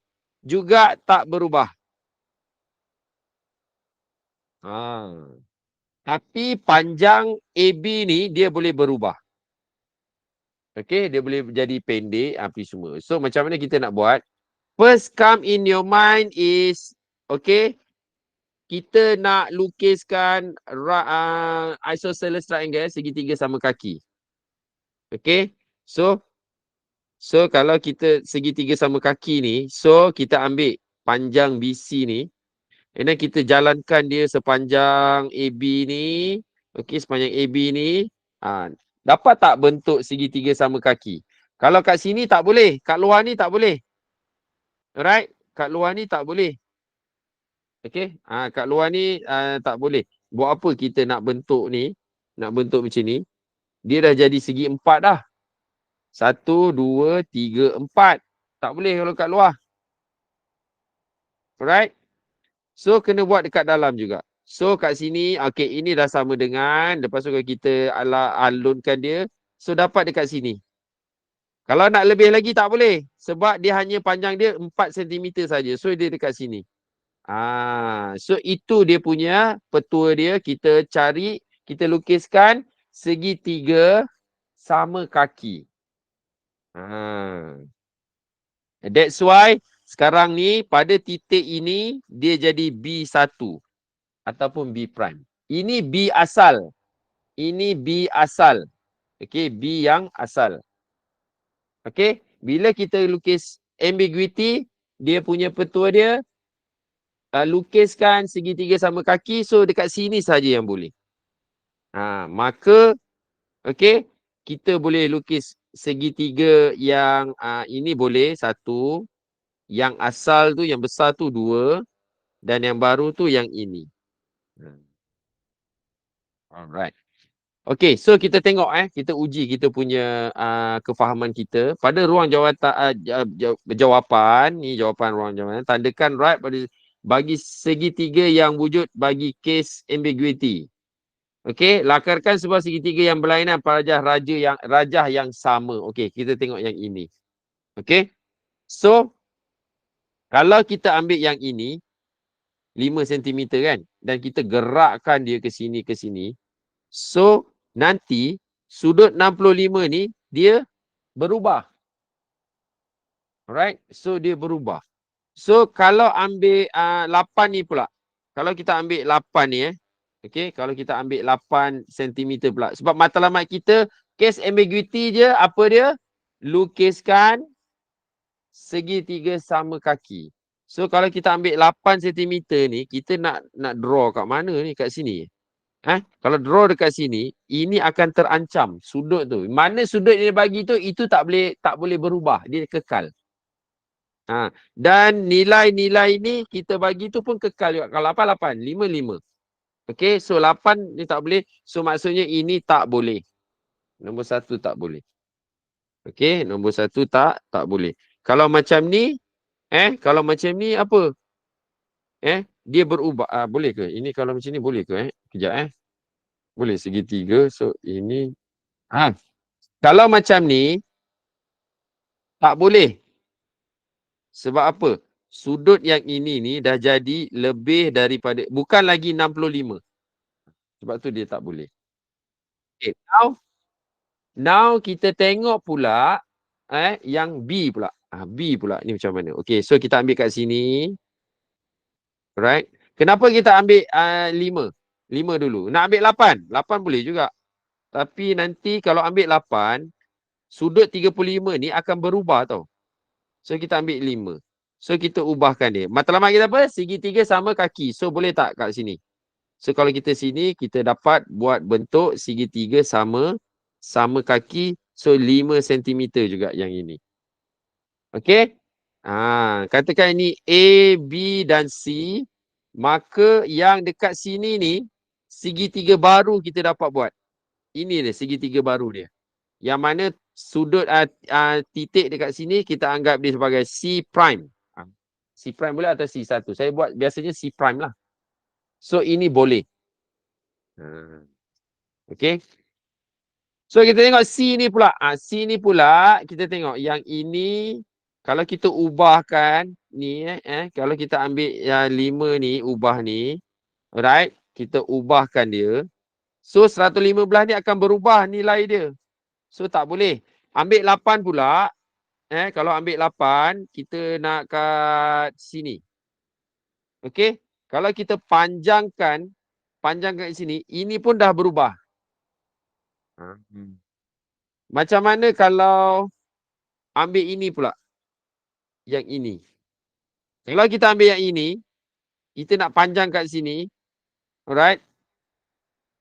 juga tak berubah. Tapi panjang AB ni dia boleh berubah. Okey, dia boleh jadi pendek apa semua. So macam mana kita nak buat? First come in your mind is okey, kita nak lukiskan isosceles triangle segitiga sama kaki. Okey. So kalau kita segitiga sama kaki ni, so kita ambil panjang BC ni, and then kita jalankan dia sepanjang AB ni. Okey, sepanjang AB ni, dapat tak bentuk segitiga sama kaki? Kalau kat sini tak boleh, kat luar ni tak boleh. Alright? Kat luar ni tak boleh. Okey, kat luar ni tak boleh. Buat apa kita nak bentuk ni? Nak bentuk macam ni. Dia dah jadi segi 4 dah. 1, 2, 3, 4. Tak boleh kalau kat luar. Alright? So, kena buat dekat dalam juga. So, kat sini, okey, ini dah sama dengan. Lepas tu kalau kita alunkan dia. So, dapat dekat sini. Kalau nak lebih lagi tak boleh. Sebab dia hanya panjang dia 4 cm saja. So, dia dekat sini. So itu dia punya petua dia. Kita cari, kita lukiskan segitiga sama kaki. That's why sekarang ni pada titik ini dia jadi B1 ataupun B prime. Ini B asal. Ini B asal. Okey, B yang asal. Okey, bila kita lukis ambiguity, dia punya petua dia lukiskan segitiga sama kaki, so dekat sini saja yang boleh. Maka okey, kita boleh lukis segitiga yang ini boleh satu, yang asal tu yang besar tu 2 dan yang baru tu yang ini. Alright. Okey, so kita tengok kita uji kita punya kefahaman kita pada ruang jawapan ni, jawapan ruang jawapan. Tandakan right bagi segitiga yang wujud bagi case ambiguity. Okey, lakarkan sebuah segitiga yang berlainan pada rajah yang sama. Okey, kita tengok yang ini. Okey. So kalau kita ambil yang ini 5 cm kan, dan kita gerakkan dia ke sini. So nanti sudut 65 ni dia berubah. Alright, so dia berubah. So kalau ambil 8 ni pula. Kalau kita ambil 8 ni okey, kalau kita ambil 8 cm pula. Sebab matlamat kita case ambiguity je apa dia? Lukiskan segitiga sama kaki. So kalau kita ambil 8 cm ni, kita nak draw kat mana ni? Kat sini. Kalau draw dekat sini, ini akan terancam sudut tu. Mana sudut dia bagi tu, itu tak boleh berubah. Dia kekal. Dan nilai-nilai ni kita bagi tu pun kekal juga. Kalau 8, 8. 5, 5. Okay, so 8 ni tak boleh. So maksudnya ini tak boleh. Nombor 1 tak boleh. Okay, nombor 1 tak boleh. Kalau macam ni, kalau macam ni apa? Dia berubah. Boleh ke? Ini kalau macam ni boleh ke? Kejap Boleh segitiga. So ini. Kalau macam ni, tak boleh. Sebab apa? Sudut yang ini ni dah jadi lebih daripada, bukan lagi 65. Sebab tu dia tak boleh. Okay, now kita tengok pula yang B pula. B pula ni macam mana? Okay, so kita ambil kat sini. Right? Kenapa kita ambil 5? 5 dulu. Nak ambil 8? 8 boleh juga. Tapi nanti kalau ambil 8, sudut 35 ni akan berubah tau. So kita ambil 5. So kita ubahkan dia. Matlamat kita apa? Segitiga sama kaki. So boleh tak kat sini? So kalau kita sini, kita dapat buat bentuk segitiga sama kaki. So 5 cm juga yang ini. Okay? Katakan ini A, B dan C. Maka yang dekat sini ni, segitiga baru kita dapat buat. Ini dia segitiga baru dia. Yang mana sudut titik dekat sini, kita anggap dia sebagai C prime. C prime boleh atau C1. Saya buat biasanya C prime lah. So ini boleh. Okay. So kita tengok C ni pula. C ni pula kita tengok yang ini kalau kita ubahkan ni kalau kita ambil yang 5 ni ubah ni, alright, kita ubahkan dia. So 115 ni akan berubah nilai dia. So tak boleh. Ambil 8 pula. Kalau ambil 8 kita nak kat sini. Okay. Kalau kita panjangkan sini, ini pun dah berubah. Macam mana kalau ambil ini pula? Yang ini. Kalau kita ambil yang ini, kita nak panjang kat sini. Alright.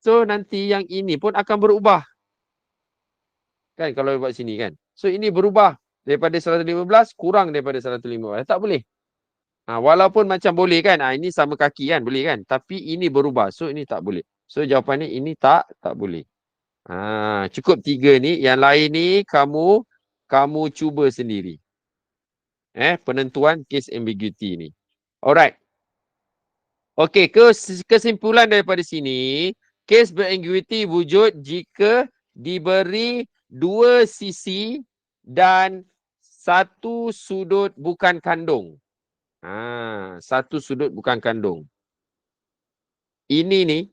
So nanti yang ini pun akan berubah. Kan kalau buat sini kan. So ini berubah. Daripada 115 kurang daripada 115. Tak boleh. Walaupun macam boleh kan. Ini sama kaki kan. Boleh kan. Tapi ini berubah. So ini tak boleh. So jawapan ni ini tak boleh. Cukup 3 ni. Yang lain ni kamu cuba sendiri. Penentuan case ambiguity ni. Alright. Okey, kesimpulan daripada sini, case berambiguity wujud jika diberi dua sisi dan satu sudut bukan kandung. Satu sudut bukan kandung. Ini ni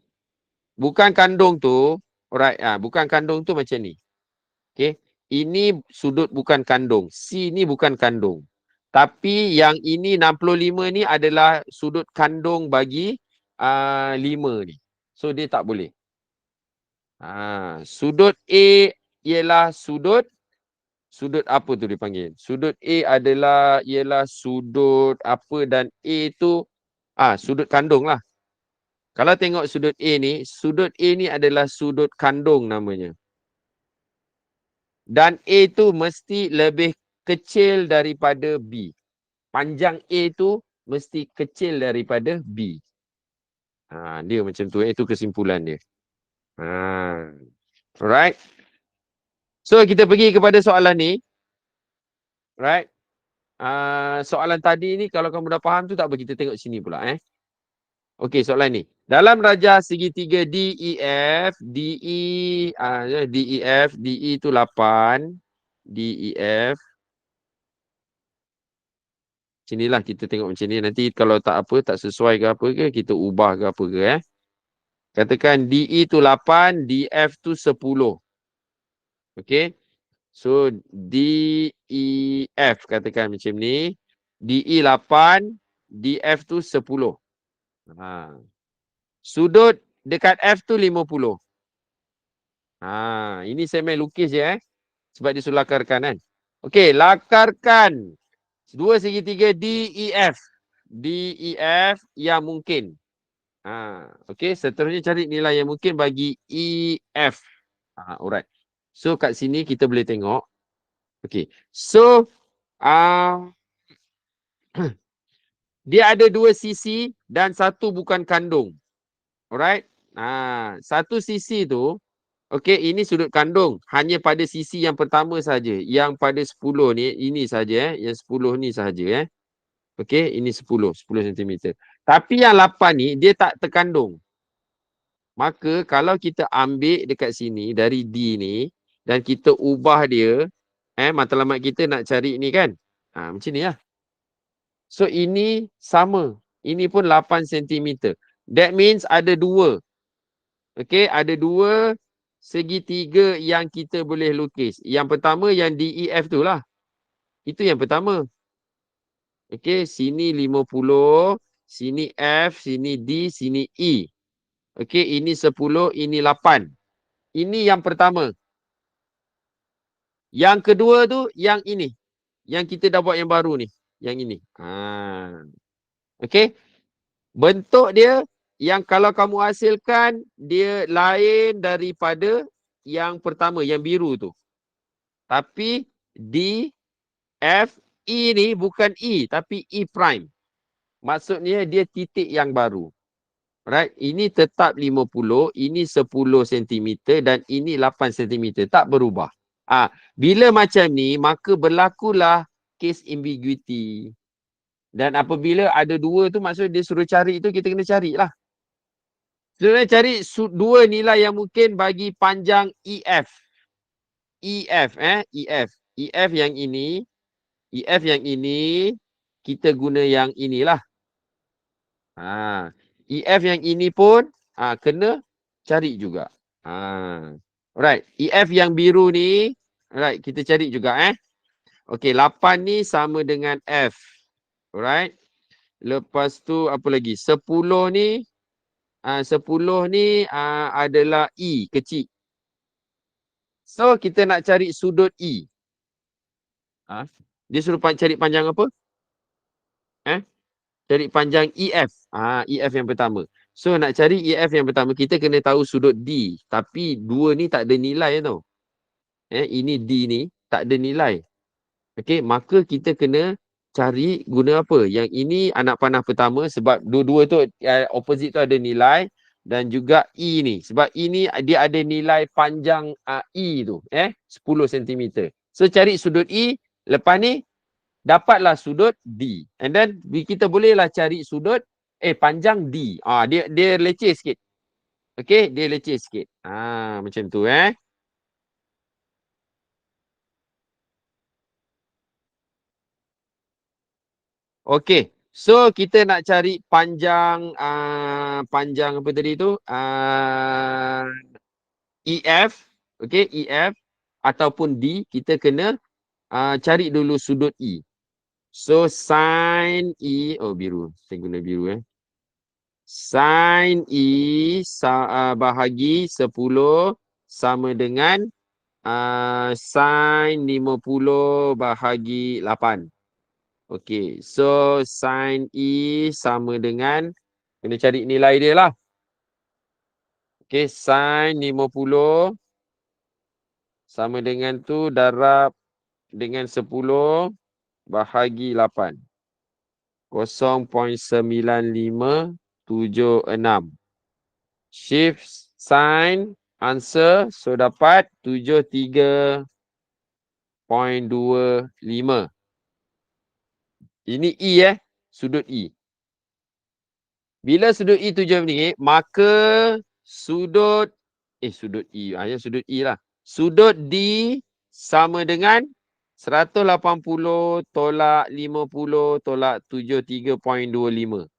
bukan kandung tu, alright, bukan kandung tu macam ni. Okey, ini sudut bukan kandung. C ni bukan kandung. Tapi yang ini 65 ni adalah sudut kandung bagi 5 ni. So dia tak boleh. Sudut A ialah sudut apa tu dipanggil? Sudut A ialah sudut apa dan A tu sudut kandung lah. Kalau tengok sudut A ni adalah sudut kandung namanya. Dan A tu mesti lebih kecil daripada B. Panjang A tu mesti kecil daripada B. Dia macam tu. Itu kesimpulan dia. Alright. So kita pergi kepada soalan ni. Right. Soalan tadi ni kalau kamu dah faham tu tak apa, kita tengok sini pula Okey, soalan ni. Dalam rajah segitiga DEF, DE tu 8, DEF. Sinilah kita tengok macam ni. Nanti kalau tak apa, tak sesuai ke apa ke, kita ubah ke apa ke Katakan DE tu 8, DF tu 10. Okey. So DEF katakan macam ni. DE 8, DF tu 10. Ha. Sudut dekat F tu 50. Ha, ini saya main lukis je sebab dia suruh lakarkan kan. Okey, lakarkan dua segitiga DEF. DEF yang mungkin. Ha, okey, seterusnya cari nilai yang mungkin bagi EF. Ha, alright. So kat sini kita boleh tengok. Okey. So dia ada dua sisi dan satu bukan kandung. Alright. Satu sisi tu, okey, ini sudut kandung. Hanya pada sisi yang pertama saja. Yang pada 10 ni, ini saja Yang 10 ni saja Okey, ini 10 cm. Tapi yang 8 ni, dia tak terkandung. Maka kalau kita ambil dekat sini, dari D ni, dan kita ubah dia, matlamat kita nak cari ni kan. Macam ni lah. So, ini sama. Ini pun 8 cm. That means ada dua. Okey, ada dua segitiga yang kita boleh lukis. Yang pertama yang DEF tu lah. Itu yang pertama. Okey, sini 50, sini F, sini D, sini E. Okey, ini 10, ini 8. Ini yang pertama. Yang kedua tu yang ini. Yang kita dah buat yang baru ni. Yang ini. Okey. Bentuk dia yang kalau kamu hasilkan dia lain daripada yang pertama, yang biru tu. Tapi D, F, E ni bukan E tapi E prime. Maksudnya dia titik yang baru. Right? Ini tetap 50, ini 10 cm dan ini 8 cm. Tak berubah. Bila macam ni, maka berlakulah case ambiguity. Dan apabila ada dua tu, maksudnya dia suruh cari tu, kita kena carilah. Sebenarnya cari dua nilai yang mungkin bagi panjang EF. EF. EF yang ini. EF yang ini, kita guna yang inilah. EF yang ini pun kena cari juga. Alright. EF yang biru ni, alright, kita cari juga Okey, 8 ni sama dengan F. Alright. Lepas tu apa lagi? 10 ni 10 ni adalah E kecil. So kita nak cari sudut E. Dia suruh cari panjang apa? Cari panjang EF. EF yang pertama. So nak cari EF yang pertama, kita kena tahu sudut D. Tapi dua ni tak ada nilai tau. Ini D ni tak ada nilai. Okey, maka kita kena cari guna apa? Yang ini anak panah pertama sebab dua-dua tu opposite tu ada nilai, dan juga E ni. Sebab ini dia ada nilai panjang E tu. 10 cm. So cari sudut E. Lepas ni dapatlah sudut D. And then kita bolehlah cari sudut panjang D. Dia leceh sikit. Okey, dia leceh sikit. Macam tu Okey. So kita nak cari panjang panjang apa tadi tu? EF, okey, EF ataupun D, kita kena cari dulu sudut E. So sin E, biru. Saya guna biru Sin E bahagi 10 sama dengan sin 50 bahagi 8. Okey, so sin E sama dengan, kena cari nilai dia lah. Okey, sin 50 sama dengan tu darab dengan 10 bahagi 8. 0.9576. Shift sign answer, so dapat 73.25. Ini E sudut E. Bila sudut E 7 ni, maka sudut sudut E, sudut E lah. Sudut D sama dengan 180 tolak 50 tolak 73.25.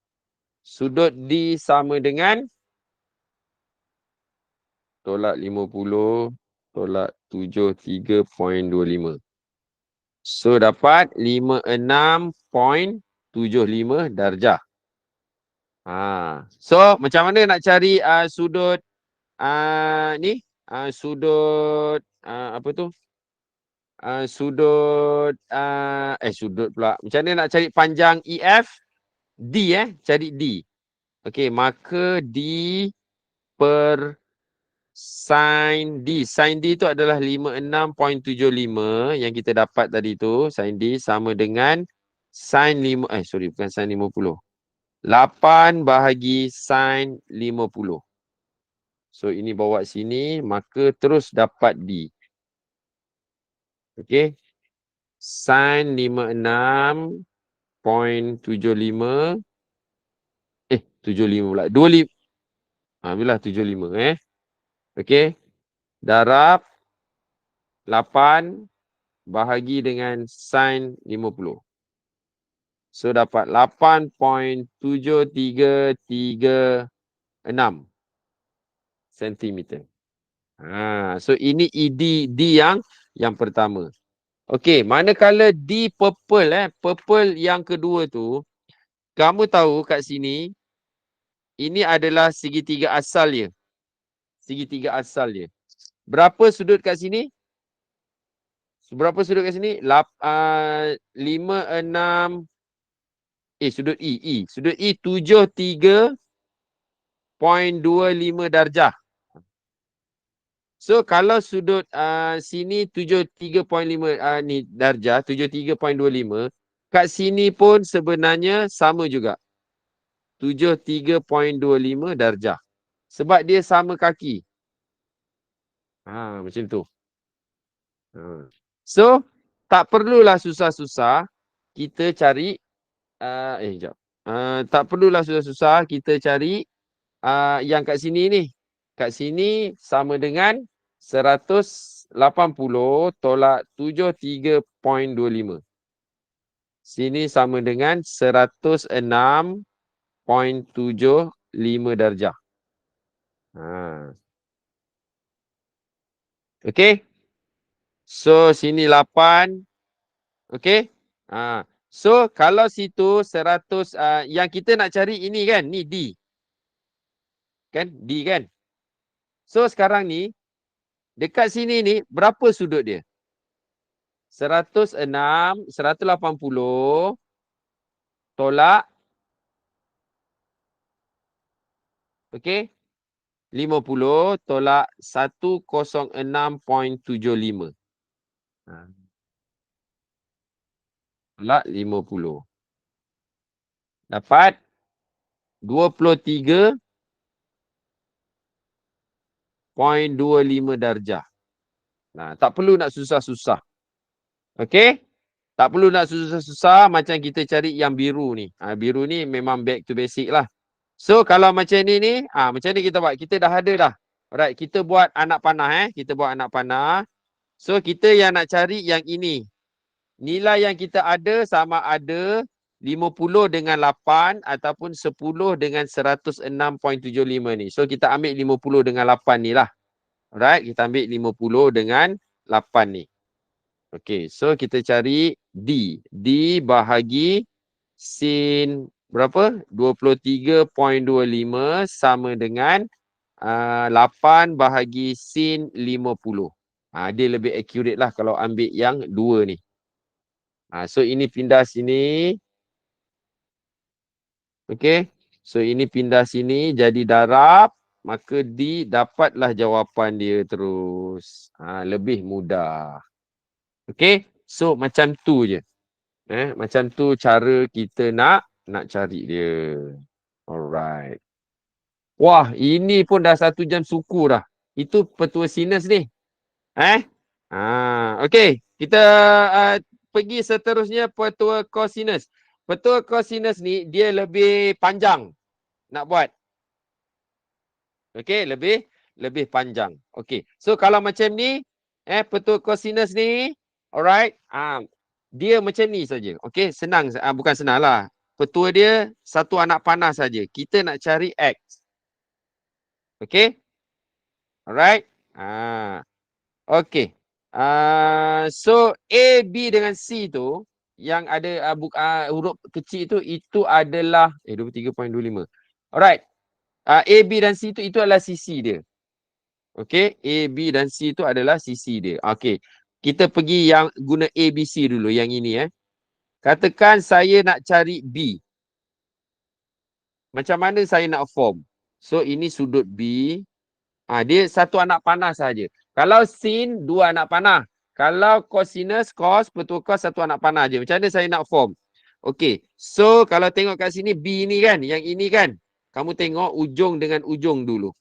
Sudut D sama dengan tolak 50 tolak 73.25. So dapat 56.75 darjah. So macam mana nak cari sudut sudut apa tu? Sudut sudut pula. Macam mana nak cari panjang EF? D cari D. Okey, maka D per sin D. Sin D tu adalah 56.75 yang kita dapat tadi tu. Sin D sama dengan sin 5 bukan sin 50. 8 bahagi sin 50. So ini bawa sini, maka terus dapat D. Okey. Sin 56.75 75 pula. 25. Bila 75 Okey. Darab 8 bahagi dengan sin 50. So dapat 8.7336 cm. So ini D yang pertama. Okey, manakala D purple purple yang kedua tu, kamu tahu kat sini ini adalah segitiga asal dia. Segitiga asal dia. Berapa sudut kat sini? Berapa sudut kat sini? 5, 6 sudut E. Sudut E 73.25 darjah. So kalau sudut sini 73.5 ni darjah, 73.25, kat sini pun sebenarnya sama juga. 73.25 darjah. Sebab dia sama kaki. Macam tu. So tak perlulah susah-susah kita cari tak perlulah susah-susah kita cari yang kat sini ni. Kat sini sama dengan 180 tolak 73.25. Sini sama dengan 106.75 darjah. Okey. So sini 8. Okey. So kalau situ 100 yang kita nak cari ini kan, ni D. Kan? D kan? So sekarang ni dekat sini ni berapa sudut dia? 106, 180 tolak okey 50 tolak 106.75. Tolak 50. Dapat 23.25 darjah. Tak perlu nak susah-susah. Okey? Tak perlu nak susah-susah macam kita cari yang biru ni. Biru ni memang back to basic lah. So kalau macam ni macam ni kita buat. Kita dah ada dah. Alright, kita buat anak panah Kita buat anak panah. So kita yang nak cari yang ini. Nilai yang kita ada sama ada 50 dengan 8 ataupun 10 dengan 106.75 ni. So kita ambil 50 dengan 8 ni lah. Alright, kita ambil 50 dengan 8 ni. Okey, so kita cari D. D bahagi sin berapa? 23.25 sama dengan 8 bahagi sin 50. Dia lebih accurate lah kalau ambil yang 2 ni. So ini pindah sini. Okey. So ini pindah sini jadi darab. Maka D dapatlah jawapan dia terus. Lebih mudah. Okey. So macam tu je. Macam tu cara kita nak cari dia. Alright. Wah, ini pun dah 1 jam suku dah. Itu petua sinus ni. Okey. Kita pergi seterusnya petua kosinus. Petua kosinus ni dia lebih panjang nak buat. Okey, lebih panjang. Okey. So kalau macam ni, petua kosinus ni, alright, dia macam ni saja. Okey, senang, bukan senang lah. Petua dia satu anak panah saja. Kita nak cari X. Okey? Alright? Okey. So A, B dengan C tu yang ada huruf kecil tu itu adalah 23.25. Alright. A, B dan C tu itu adalah sisi dia. Okey, A, B dan C tu adalah sisi dia. Okey. Kita pergi yang guna A, B, C dulu yang ini Katakan saya nak cari B. Macam mana saya nak form? So ini sudut B. Dia satu anak panah saja. Kalau sin, dua anak panah. Kalau cosinus, cos, petua cos satu anak panah je. Macam mana saya nak form? Okey. So kalau tengok kat sini B ni kan, yang ini kan. Kamu tengok ujung dengan ujung dulu.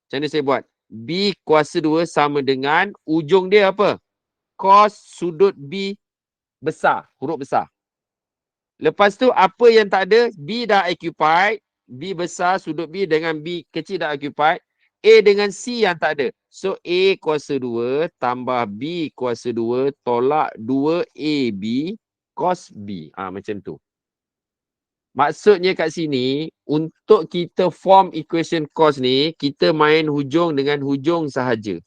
Macam mana saya buat? B kuasa 2 sama dengan ujung dia apa? Cos sudut B besar, huruf besar. Lepas tu apa yang tak ada? B dah occupied. B besar sudut B dengan B kecil dah occupied. A dengan C yang tak ada. So A kuasa 2 tambah B kuasa 2 tolak 2AB cos B. Macam tu. Maksudnya kat sini, untuk kita form equation cos ni, kita main hujung dengan hujung sahaja.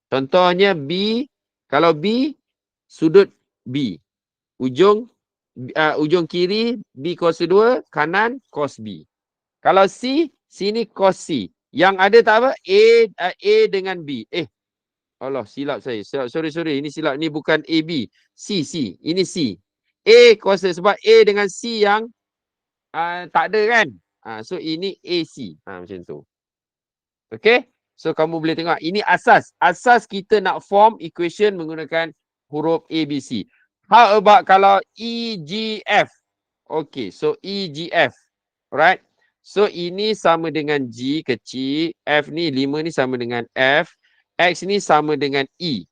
Contohnya B, kalau B, sudut B. Ujung kiri B kuasa 2, kanan cos B. Kalau C, sini cos C. Yang ada tak apa? A dengan B. Allah, silap saya. Sorry. Ini silap. Ini bukan AB. C. Ini C. A kuasa sebab A dengan C yang tak ada kan? So ini AC. Macam tu. Okay? So kamu boleh tengok. Ini asas. Asas kita nak form equation menggunakan huruf ABC. How about kalau EGF? Okay, so EGF. Alright. So ini sama dengan G kecil. F ni 5 ni sama dengan F. X ni sama dengan E.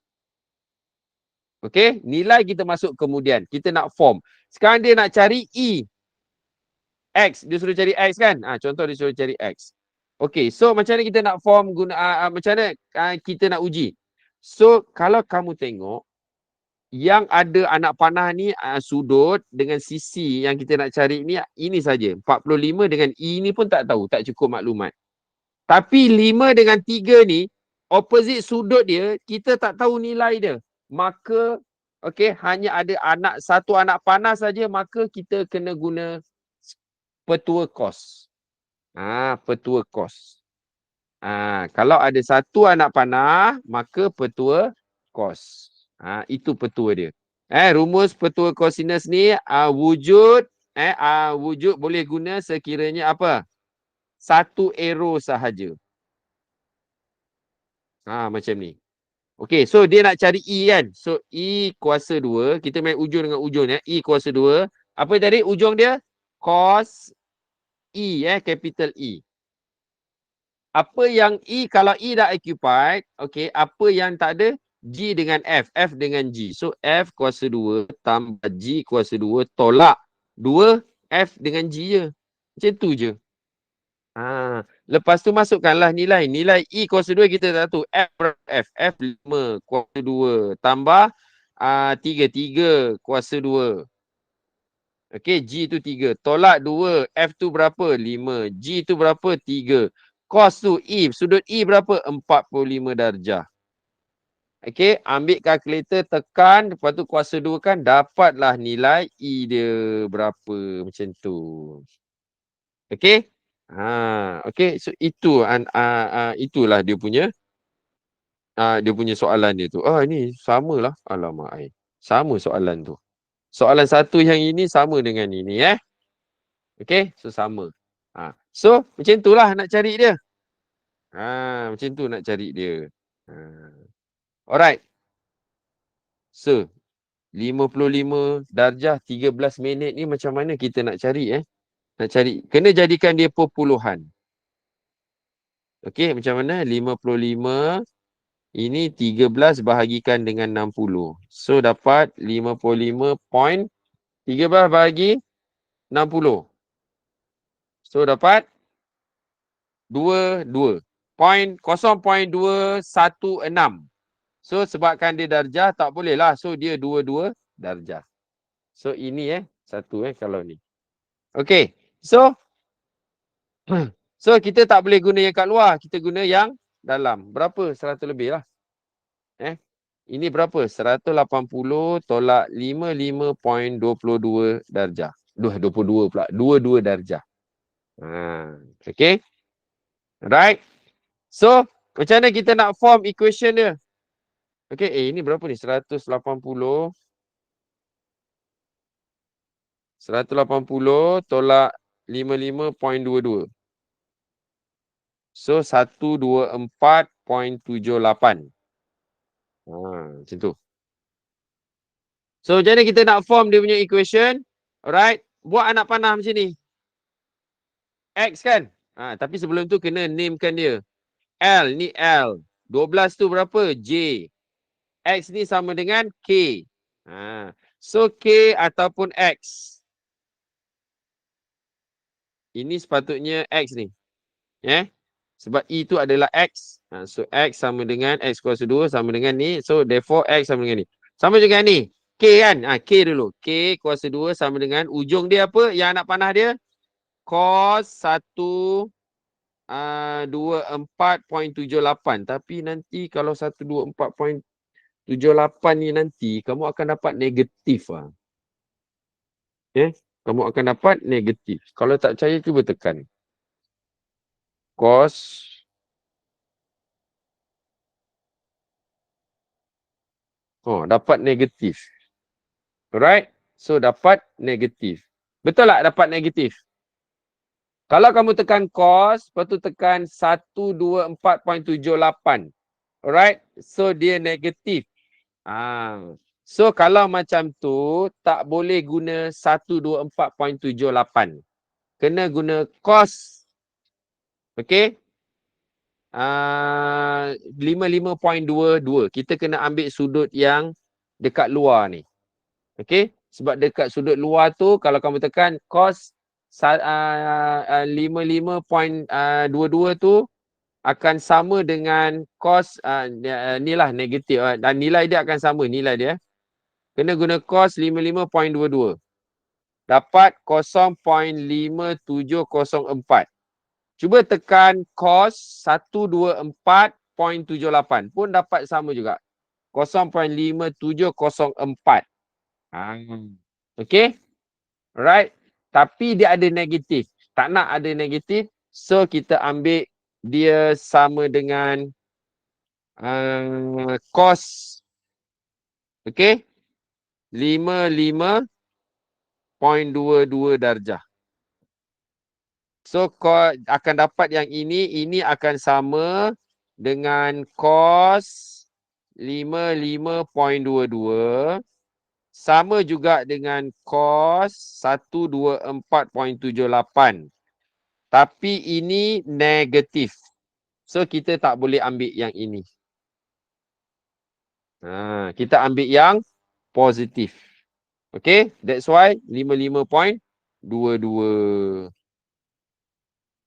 Okay. Nilai kita masuk kemudian. Kita nak form. Sekarang dia nak cari E. X. Dia suruh cari X kan? Contoh dia suruh cari X. Okay. So macam mana kita nak form macam mana kita nak uji? So kalau kamu tengok yang ada anak panah ni sudut dengan sisi yang kita nak cari ni ini saja. 45 dengan E ni pun tak tahu, tak cukup maklumat. Tapi 5 dengan 3 ni opposite sudut dia, kita tak tahu nilai dia. Maka hanya ada satu anak panah saja, maka kita kena guna petua cos. Petua cos. Kalau ada satu anak panah, maka petua cos. Itu petua dia. Rumus petua cosinus ni wujud boleh guna sekiranya apa? Satu arrow sahaja. Macam ni. Okey, so dia nak cari E kan? So E kuasa 2, kita main ujung dengan ujung E kuasa 2. Apa tadi ujung dia? Cos E capital E. Apa yang E, kalau E dah occupied, apa yang tak ada? G dengan F, F dengan G. So, F kuasa 2 tambah G kuasa 2 tolak 2 F dengan G je. Macam tu je. Lepas tu masukkanlah nilai. Nilai E kuasa 2 kita dah tahu. F 5 kuasa 2 tambah 3 kuasa 2. G tu 3. Tolak 2. F tu berapa? 5. G tu berapa? 3. Cos tu E. Sudut E berapa? 45 darjah. Ambil kalkulator, tekan. Lepas tu kuasa 2 kan. Dapatlah nilai E dia berapa. Macam tu. So itulah dia punya soalan dia tu. Ini samalah. Alamak. Sama soalan tu. Soalan satu yang ini sama dengan ini so sama. So macam itulah nak cari dia. Macam tu nak cari dia. Alright. So 55 darjah 13 minit ni macam mana kita nak cari Nak cari. Kena jadikan dia perpuluhan. Macam mana? 55 ini 13 bahagikan dengan 60. So dapat 55 point 13 bahagi 60. So dapat 22. 0.216. So sebabkan dia darjah tak boleh lah. So dia 22 darjah. So ini satu kalau ni. So so kita tak boleh guna yang kat luar. Kita guna yang dalam. Berapa? 100 lebih lah. Ini berapa? 180 tolak 55.22 darjah. 22 pula. 22 darjah. Okay. Right. So, macam mana kita nak form equation dia? Okay, ini berapa ni? 180 tolak 55.22. So, 124.78. Macam tu. So, macam mana kita nak form dia punya equation? Alright. Buat anak panah macam ni. X kan? Tapi sebelum tu kena namekan dia. L ni L. 12 tu berapa? J. X ni sama dengan K. So, K ataupun X. Ini sepatutnya X ni. Sebab E tu adalah X. So, X sama dengan X kuasa 2 sama dengan ni. So, therefore, X sama dengan ni. Sama juga ni. K kan? K dulu. K kuasa 2 sama dengan ujung dia apa? Yang anak panah dia? Cos 124.78. Tapi nanti kalau 124.78 ni nanti, kamu akan dapat negatif. Kamu akan dapat negatif. Kalau tak percaya, cuba tekan. Cos dapat negatif. Alright? So, dapat negatif. Betul tak dapat negatif? Kalau kamu tekan cos, lepas tu tekan 124.78. Alright? So, dia negatif. So, kalau macam tu, tak boleh guna 124.78. Kena guna cos. Okay? 55.22. Kita kena ambil sudut yang dekat luar ni. Okay? Sebab dekat sudut luar tu, kalau kamu tekan cos 55.22 tu akan sama dengan cos inilah negatif. Dan nilai dia akan sama. Nilai dia. Kena guna cos 55.22. Dapat 0.5704. Cuba tekan cos 124.78 pun dapat sama juga. 0.5704. Okay? Right? Tapi dia ada negatif. Tak nak ada negatif. So, kita ambil dia sama dengan cos. Okay? 55.22 darjah. So, kau akan dapat yang ini akan sama dengan cos 55.22 sama juga dengan cos 124.78. Tapi ini negatif. So, kita tak boleh ambil yang ini. Kita ambil yang positif. Okay, that's why 55.22.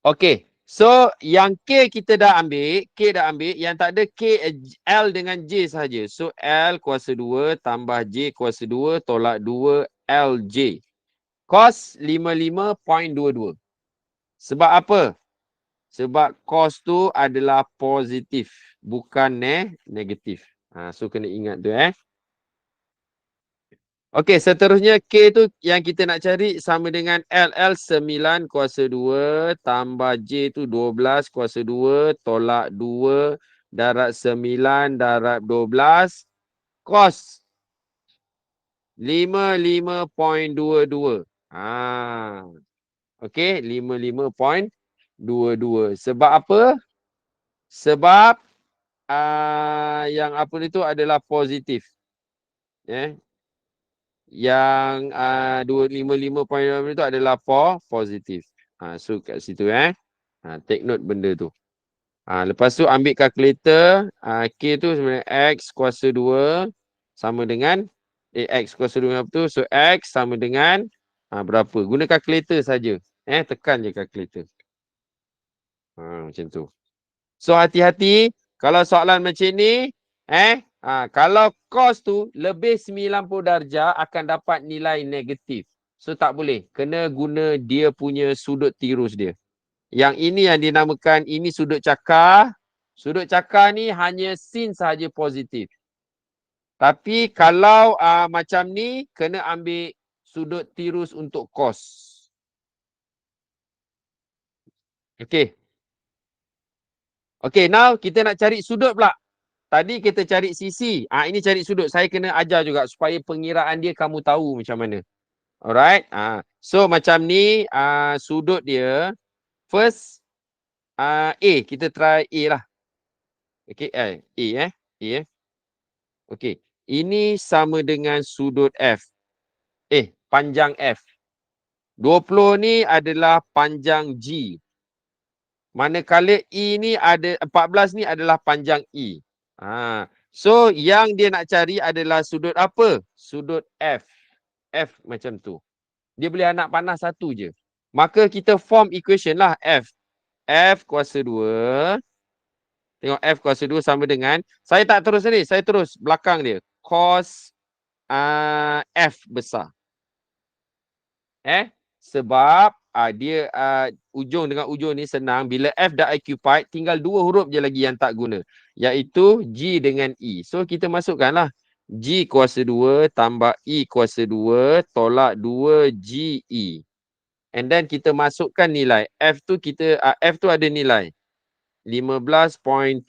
Okay, so yang K kita dah ambil, yang tak ada K, L dengan J sahaja. So L kuasa 2 tambah J kuasa 2 tolak 2 LJ. Cos 55.22. Sebab apa? Sebab cos tu adalah positif, bukan negatif. So kena ingat tu Okey, seterusnya K tu yang kita nak cari sama dengan L. L 9 kuasa 2 tambah J tu 12 kuasa 2 tolak 2 darab 9 darab 12 cos 55.22. Okey, 55.22. Sebab apa? Sebab yang apa itu adalah positif. Yang 255.2 itu adalah positif. So kat situ take note benda tu. Lepas tu ambil kalkulator. K tu sebenarnya X kuasa 2 sama dengan X kuasa 2 apa tu? So X sama dengan berapa? Guna kalkulator saja. Tekan je kalkulator. Macam tu. So hati-hati kalau soalan macam ni kalau cos tu lebih 90 darjah akan dapat nilai negatif. So tak boleh. Kena guna dia punya sudut tirus dia. Yang ini yang dinamakan ini sudut cakar. Sudut cakar ni hanya sin sahaja positif. Tapi kalau macam ni, kena ambil sudut tirus untuk cos. Okay. Okay, now kita nak cari sudut pula. Tadi kita cari sisi. Ini cari sudut. Saya kena ajar juga supaya pengiraan dia kamu tahu macam mana. Alright. So macam ni sudut dia. First A. Kita try A lah. Okay. A A. Okay. Ini sama dengan sudut F. Panjang F. 20 ni adalah panjang G. Manakala E ni ada 14 ni adalah panjang E. So yang dia nak cari adalah sudut apa? Sudut F. F macam tu. Dia boleh anak panah satu je. Maka kita form equation lah F. F kuasa 2. Tengok F kuasa 2 sama dengan. Saya tak terus ni. Saya terus belakang dia. Cos F besar. Sebab dia ujung dengan ujung ni senang. Bila F dah occupied, tinggal 2 huruf je lagi yang tak guna. Iaitu G dengan E. So kita masukkanlah. G kuasa 2 tambah E kuasa 2 tolak 2 GE. And then kita masukkan nilai. F tu ada nilai 15.7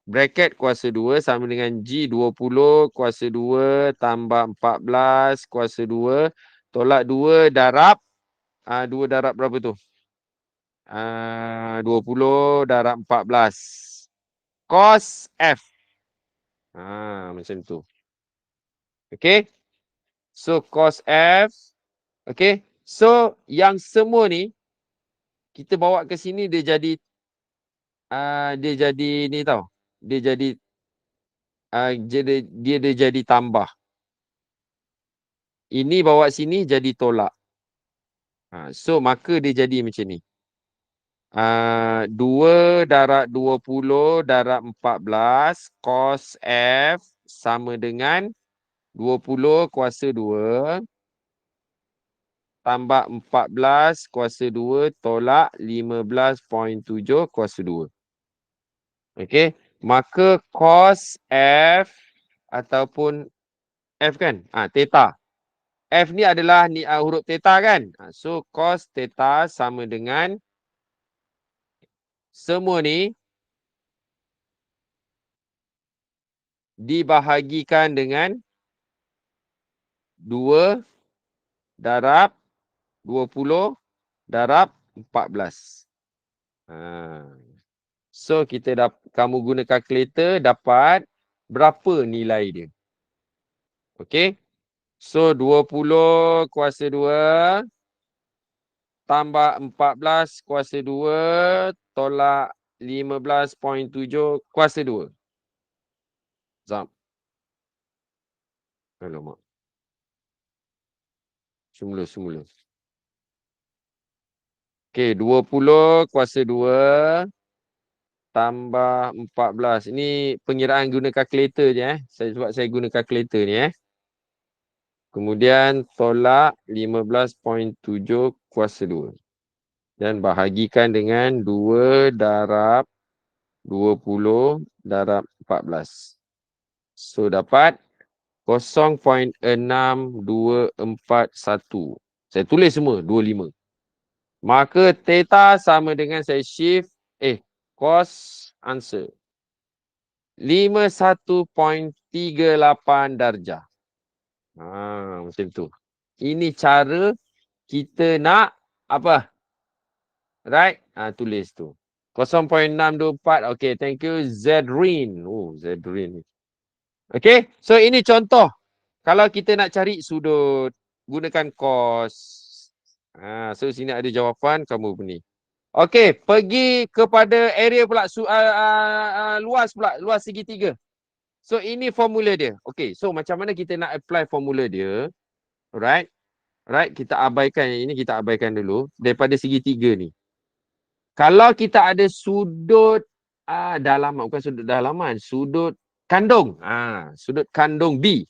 bracket kuasa 2 sama dengan G 20 kuasa 2 tambah 14 kuasa 2 tolak 2 darab 2 darab berapa tu? 20 darab 14 cos F. Macam tu. Okay. So cos F. Okay. So yang semua ni kita bawa ke sini dia jadi ni tau. Dia jadi dia jadi tambah. Ini bawa sini jadi tolak. So maka dia jadi macam ni. 2 darab 20 darab 14 cos F sama dengan 20 kuasa 2 tambah 14 kuasa 2 tolak 15.7 kuasa 2. Okey. Maka cos F ataupun F kan? Theta. F ni adalah huruf theta kan? So cos theta sama dengan semua ni dibahagikan dengan 2 darab 20 darab 14. So kamu guna kalkulator dapat berapa nilai dia. Okey. So 20 kuasa 2 tambah 14 kuasa 2 tolak 15.7 kuasa 2. Zam. Alamak. Semula. Okey, 20 kuasa 2 tambah 14. Ini pengiraan guna kalkulator je sebab saya guna kalkulator ni Kemudian tolak 15.7 kuasa 2. Dan bahagikan dengan 2 darab 20 darab 14. So dapat 0.6241. Saya tulis semua 25. Maka theta sama dengan saya shift cos answer 51.38 darjah. Macam tu. Ini cara kita nak apa? Right? Tulis tu. 0.624. Okay, thank you Zedrin. Zedrin. Okay, so ini contoh. Kalau kita nak cari sudut, gunakan cos. So sini ada jawapan, kamu ni. Okay, pergi kepada area pula, luas pula, luas segitiga. So ini formula dia. Okay, so macam mana kita nak apply formula dia? Alright. Right, kita abaikan yang ini, kita abaikan dulu. Daripada segitiga ni. Kalau kita ada sudut dalaman, bukan sudut dalaman, sudut kandung. Sudut kandung B.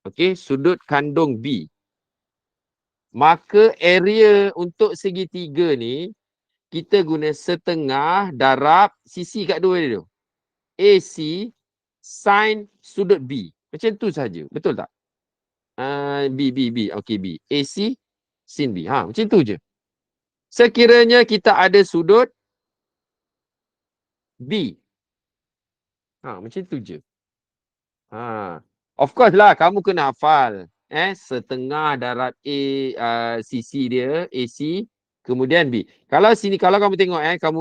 Okay, sudut kandung B. Maka area untuk segitiga ni, kita guna setengah darab sisi kat dua dia tu. AC sin sudut B. Macam tu saja. Betul tak? B. Okey, B. AC sin B. Macam tu je. Sekiranya kita ada sudut B. Macam tu je. Of course lah, kamu kena hafal. Setengah darab sisi dia, AC, kemudian B. Kalau kamu tengok, kamu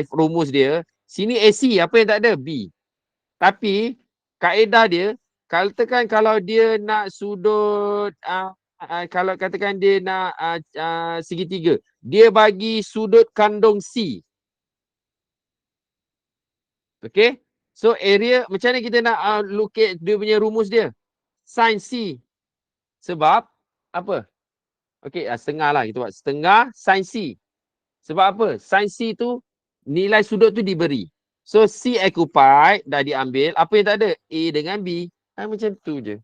rumus dia, sini AC, apa yang tak ada? B. Tapi, kaedah dia, katakan kalau dia nak sudut, kalau katakan dia nak segitiga, dia bagi sudut kandung C. Okay? So, area, macam mana kita nak locate dia punya rumus dia? Sin C. Sebab, apa? Okay, setengah lah. Kita buat setengah sin C. Sebab apa? Sin C tu, nilai sudut tu diberi. So, C occupied dah diambil. Apa yang tak ada? A dengan B. Macam tu je.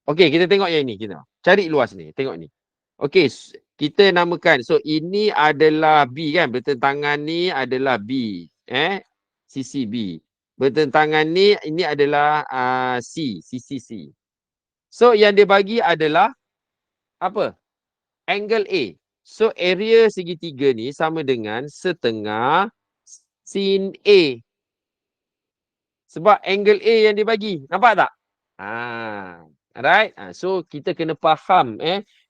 Okay, kita tengok yang ni. Kita cari luas ni. Tengok ni. Okay, kita namakan. So, ini adalah B kan? Bertentangan ni adalah B. Sisi B. Bertentangan ni, ini adalah C. Sisi C. So, yang dia bagi adalah apa? Angle A. So, area segitiga ni sama dengan setengah sin A. Sebab angle A yang dia bagi. Nampak tak? Alright. So, kita kena faham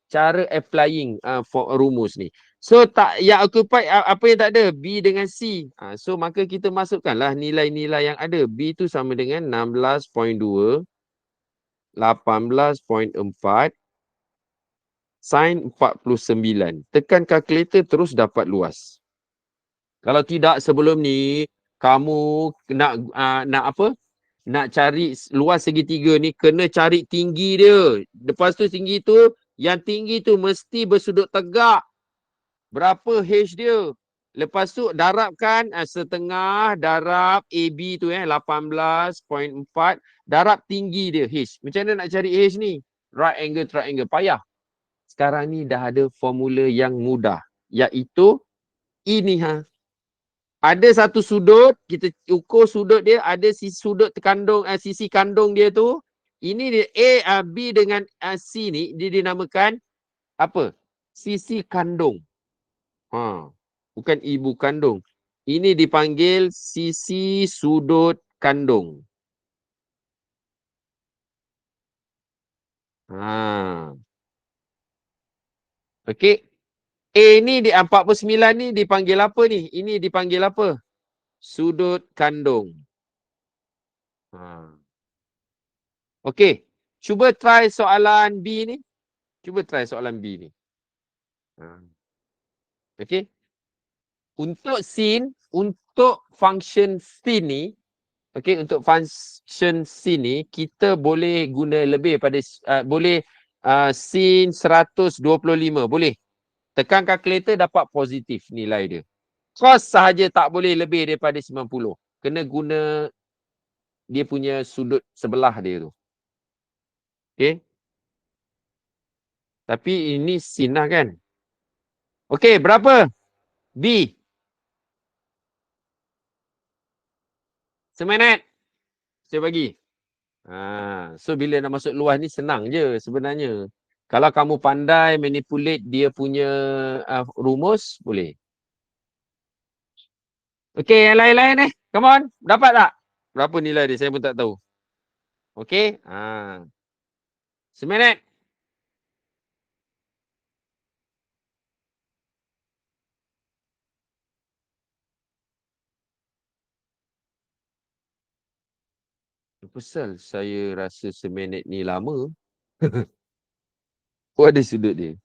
cara applying for rumus ni. So, yang occupied, apa yang tak ada? B dengan C. So, maka kita masukkanlah nilai-nilai yang ada. B tu sama dengan 16.2, 18.4, sin 49. Tekan kalkulator terus dapat luas. Kalau tidak sebelum ni, kamu nak apa? Nak cari luas segitiga ni, kena cari tinggi dia. Lepas tu tinggi tu, yang tinggi tu mesti bersudut tegak. Berapa H dia? Lepas tu darabkan setengah darab AB tu 18.4. Darab tinggi dia H. Macam mana nak cari H ni? Right angle triangle. Payah. Sekarang ni dah ada formula yang mudah. Iaitu ini ada satu sudut, kita ukur sudut dia, ada sudut kandung, sisi kandung dia tu. Ini dia B dengan C ni, dia dinamakan apa? Sisi kandung. Bukan ibu kandung. Ini dipanggil sisi sudut kandung. Okey. A ni di 49 ni dipanggil apa ni? Ini dipanggil apa? Sudut kandung. Okey. Cuba try soalan B ni. Cuba try soalan B ni. Okey. Untuk function sin ni, okey, untuk function sin ni, kita boleh guna lebih pada, boleh sin 125. Boleh. Tekan kalkulator dapat positif nilai dia. Cos sahaja tak boleh lebih daripada 90. Kena guna dia punya sudut sebelah dia tu. Okay. Tapi ini sin lah kan. Okay, berapa? B. Seminit. Saya bagi. So, bila nak masuk luas ni senang je sebenarnya. Kalau kamu pandai manipulate dia punya rumus, boleh. Okay, yang lain-lain come on. Dapat tak? Berapa nilai dia? Saya pun tak tahu. Okay. Seminit. Pasal saya rasa seminit ni lama. Ada sudut dia.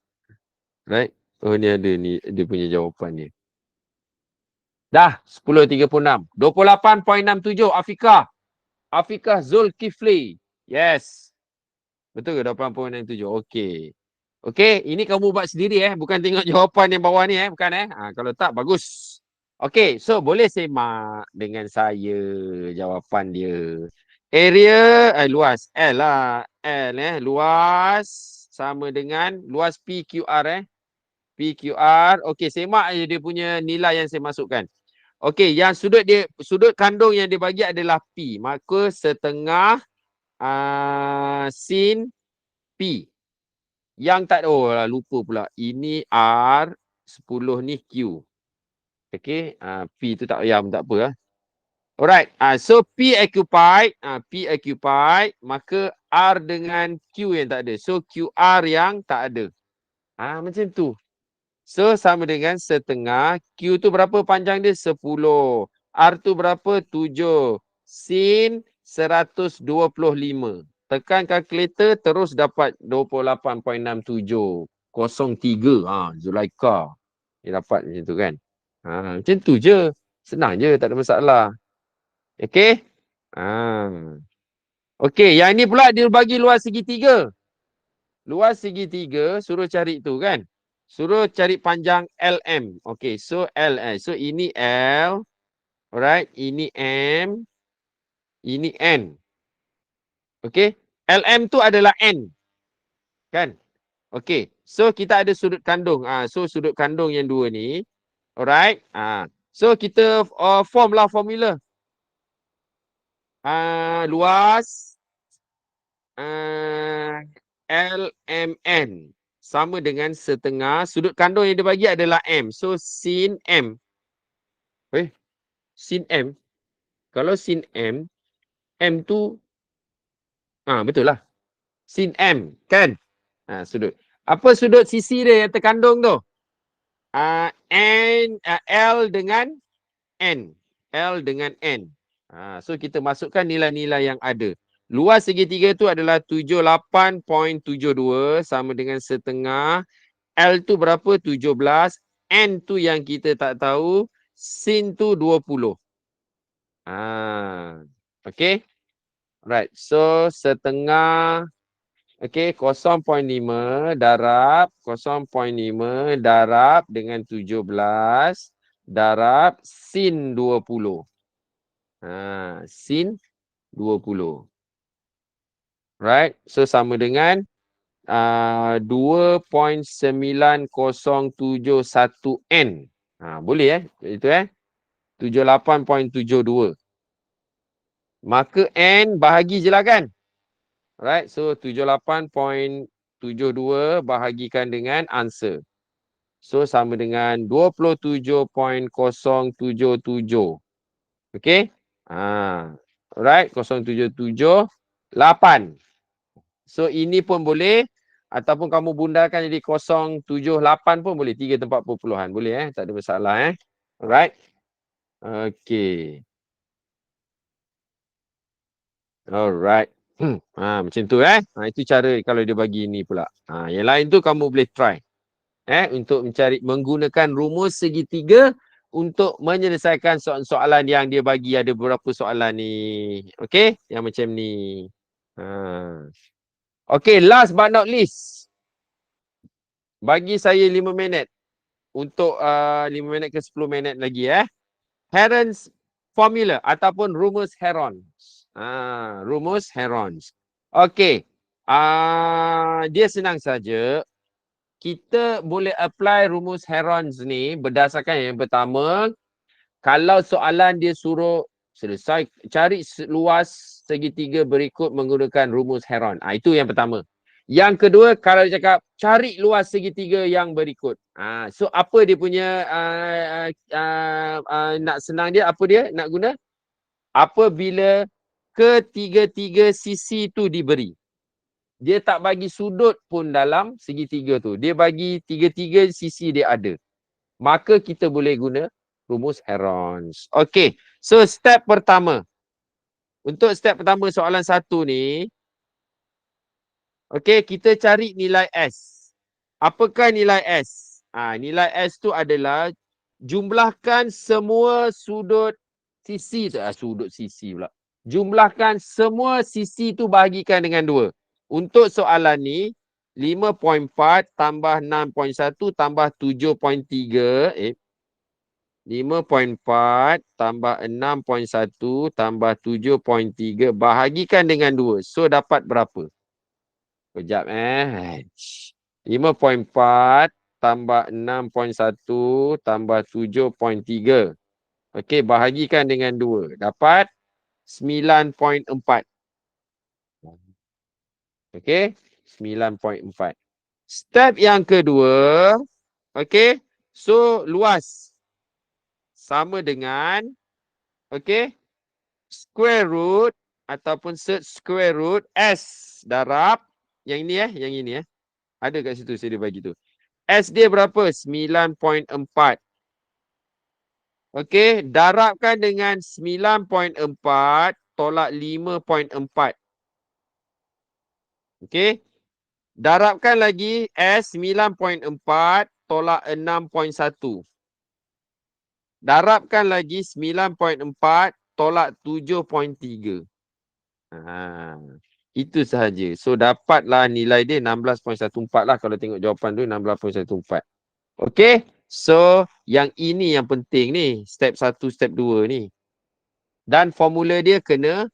Right? Ni ada ni dia punya jawapan dia. Dah 10.36. 28.67 Afiqah. Afiqah Zulkifli. Yes. Betul ke 28.67? Okey. Okey, ini kamu buat sendiri bukan tengok jawapan yang bawah ni bukan kalau tak bagus. Okey, so boleh semak dengan saya jawapan dia. Area luas L lah. L luas sama dengan luas PQR PQR. Okey, semak je dia punya nilai yang saya masukkan. Okey, yang sudut kandung yang dia bagi adalah P. Maka setengah sin P. Yang tak lupa pula. Ini R, 10 ni Q. Okey, P tu tak payah pun tak apa lah. Alright, so P occupied, maka R dengan Q yang tak ada. So QR yang tak ada. Macam tu. So sama dengan setengah. Q tu berapa panjang dia? 10. R tu berapa? 7. Sin 125. Tekan kalkulator terus dapat 28.67. 03. Zulaika. Dia dapat macam tu kan. Macam tu je. Senang je, tak ada masalah. Okey? Okey, yang ni pula dia bagi luas segitiga. Luas segitiga suruh cari tu kan. Suruh cari panjang LM. Okey, so LM. So ini L. Alright, ini M. Ini N. Okey, LM tu adalah N. Kan? Okey, so kita ada sudut kandung. So sudut kandung yang dua ni. Alright. So kita form lah formula. Luas LMN sama dengan setengah sudut kandung yang dia bagi adalah M. So sin M. Sin M. Kalau sin M, M tu betul lah. Sin M kan? Sudut. Apa sudut sisi dia yang terkandung tu? L dengan N. L dengan N. So kita masukkan nilai-nilai yang ada. Luas segitiga tu adalah 78.72 sama dengan setengah. L tu berapa? 17. N tu yang kita tak tahu. Sin tu 20. Okay. Right. So setengah. Okay. 0.5 darab. 0.5 darab dengan 17. Darab sin 20. Sin 20. Right. So sama dengan 2.9071 N. Boleh itu 78.72. Maka N bahagi je lah kan. Right. So 78.72 bahagikan dengan answer. So sama dengan 27.077. Okay. Right. 077.8. So ini pun boleh. Ataupun kamu bundarkan jadi 078 pun boleh. 3 tempat perpuluhan. Boleh tak ada masalah Alright. Okay. Alright. Macam tu itu cara kalau dia bagi ni pula. Yang lain tu kamu boleh try. Untuk mencari menggunakan rumus segitiga untuk menyelesaikan soalan-soalan yang dia bagi. Ada beberapa soalan ni. Okay. Yang macam ni. Okay. Last but not least. Bagi saya 5 minit. Untuk 5 minit ke 10 minit lagi Heron's formula ataupun rumus Heron. Rumus Heron. Okey. Dia senang saja. Kita boleh apply rumus Heron ni berdasarkan yang pertama, kalau soalan dia suruh selesai cari luas segitiga berikut menggunakan rumus Heron. Itu yang pertama. Yang kedua, kalau dia cakap cari luas segitiga yang berikut. So apa dia punya nak senang dia, apa dia nak guna? Apabila ketiga-tiga sisi tu diberi. Dia tak bagi sudut pun dalam segitiga tu. Dia bagi tiga-tiga sisi dia ada. Maka kita boleh guna rumus Heron. Okey. So step pertama. Untuk step pertama soalan 1 ni. Okey, kita cari nilai S. Apakah nilai S? Nilai S tu adalah jumlahkan semua sudut sisi tu. Sudut sisi pula. Jumlahkan semua sisi tu bahagikan dengan 2. Untuk soalan ni 5.4 tambah 6.1 tambah 7.3 5.4 tambah 6.1 tambah 7.3 bahagikan dengan 2. So dapat berapa? Kejap 5.4 tambah 6.1 tambah 7.3. Okey, bahagikan dengan 2. Dapat 9.4. Okey, 9.4. Step yang kedua, okey. So, luas sama dengan, okey, square root ataupun square root S darab yang ini. Ada kat situ saya dia bagi tu. S dia berapa? 9.4. Okey, darabkan dengan 9.4 tolak 5.4. Okey. Darabkan lagi S 9.4 tolak 6.1. Darabkan lagi 9.4 tolak 7.3. Itu sahaja. So dapatlah nilai dia 16.14 lah kalau tengok jawapan tu 16.14. Okey. So yang ini yang penting ni, step 1, step 2 ni. Dan formula dia kena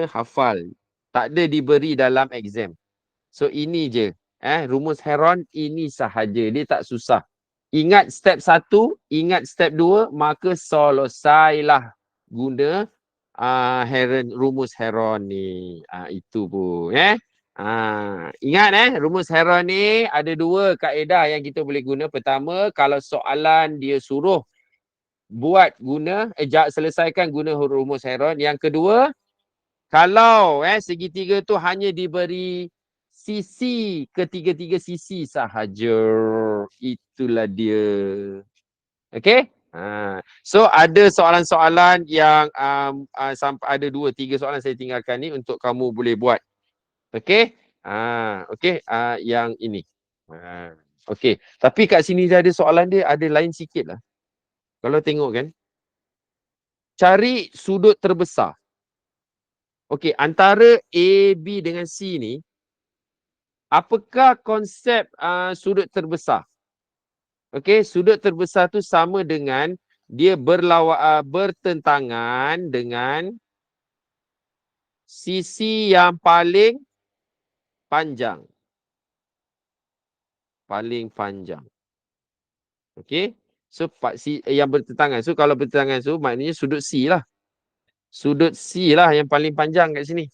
hafal. Tak ada diberi dalam exam. So ini je. Rumus Heron ini sahaja. Dia tak susah. Ingat step 1, ingat step 2, maka selesailah guna rumus Heron ni. Itu pun. Ingat rumus Heron ni ada 2 kaedah yang kita boleh guna. Pertama, kalau soalan dia suruh buat guna, selesaikan guna rumus Heron. Yang kedua, kalau segitiga tu hanya diberi sisi ketiga-tiga sisi sahaja. Itulah dia. Okey? So ada soalan-soalan yang sampai ada 2-3 soalan saya tinggalkan ni untuk kamu boleh buat. Okey? Okey, yang ini. Okey. Tapi kat sini dia ada soalan dia ada lain sikit lah. Kalau tengok kan. Cari sudut terbesar. Okey, antara A, B dengan C ni, apakah konsep sudut terbesar? Okey, sudut terbesar tu sama dengan dia bertentangan dengan sisi yang paling panjang. Paling panjang. Okey. So yang bertentangan. So kalau bertentangan tu maknanya sudut C lah. Sudut C lah yang paling panjang kat sini.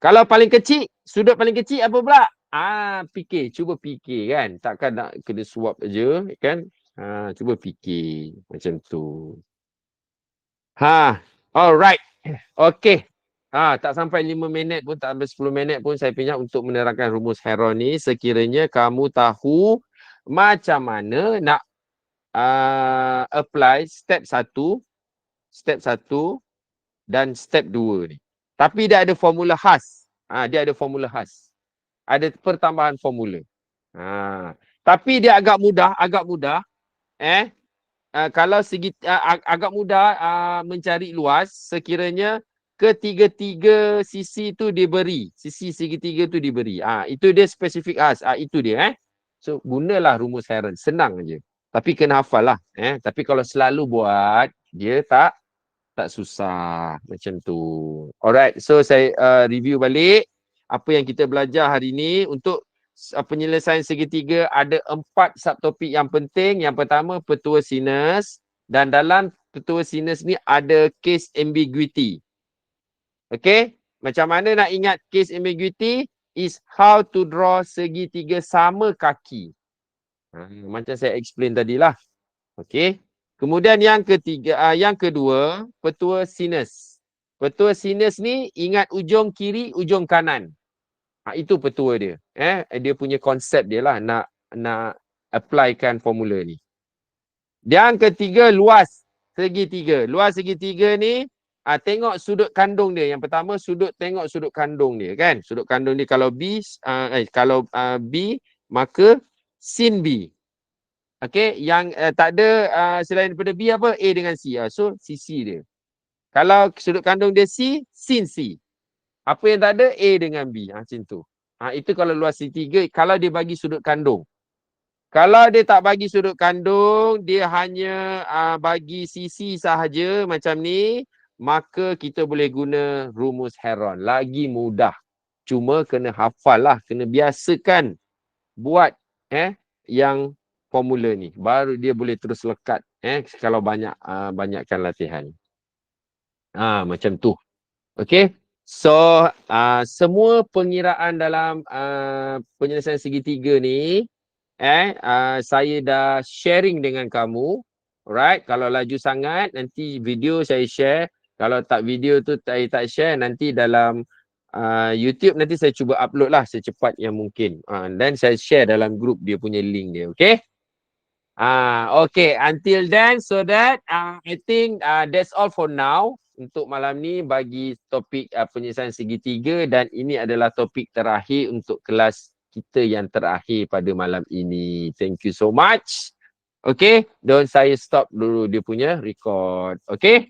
Kalau paling kecil, sudut paling kecil apa pula? Cuba fikir kan. Takkan nak kena suap aja kan? Cuba fikir macam tu. Alright. Okey. Tak sampai 5 minit pun, tak sampai 10 minit pun saya pinjam untuk menerangkan rumus Heron ni. Sekiranya kamu tahu macam mana nak apply step 1, step 1 dan step 2 ni. Tapi dia ada formula khas. Dia ada formula khas. Ada pertambahan formula. Tapi dia agak mudah. Kalau agak mudah mencari luas sekiranya ketiga-tiga sisi tu diberi. Sisi segitiga tu diberi. Itu dia spesifik khas. Itu dia. So gunalah rumus Heron. Senang aja. Tapi kena hafal lah. Tapi kalau selalu buat, dia tak susah macam tu. Alright, so saya review balik apa yang kita belajar hari ni. Untuk penyelesaian segitiga ada 4 subtopik yang penting. Yang pertama, petua sinus, dan dalam petua sinus ni ada case ambiguity. Okay, macam mana nak ingat case ambiguity? Is how to draw segitiga sama kaki. Macam saya explain tadilah. Okay. Kemudian yang kedua, petua sinus. Petua sinus ni ingat ujung kiri, ujung kanan. Itu petua dia. Dia punya konsep dia lah nak applykan formula ni. Yang ketiga, luas segitiga. Luas segitiga ni tengok sudut kandung dia. Yang pertama tengok sudut kandung dia kan. Sudut kandung dia kalau B maka sin B. Okey, yang tak ada selain daripada B apa? A dengan C. So, sisi dia. Kalau sudut kandung dia C, sin C. Apa yang tak ada? A dengan B. Macam tu. Itu kalau luas segitiga, kalau dia bagi sudut kandung. Kalau dia tak bagi sudut kandung, dia hanya bagi sisi sahaja macam ni, maka kita boleh guna rumus Heron. Lagi mudah. Cuma kena hafal lah. Kena biasakan buat yang formula ni. Baru dia boleh terus lekat kalau banyakkan latihan. Macam tu. Okay. So, semua pengiraan dalam penyelesaian segitiga ni saya dah sharing dengan kamu. Alright, kalau laju sangat nanti video saya share. Kalau tak video tu saya tak share, nanti dalam YouTube nanti saya cuba upload lah secepat yang mungkin. Dan saya share dalam group dia punya link dia. Okay. Okay, until then, so that I think that's all for now untuk malam ni bagi topik penyelesaian segitiga, dan ini adalah topik terakhir untuk kelas kita yang terakhir pada malam ini. Thank you so much. Okay, dan saya stop dulu dia punya record. Okay.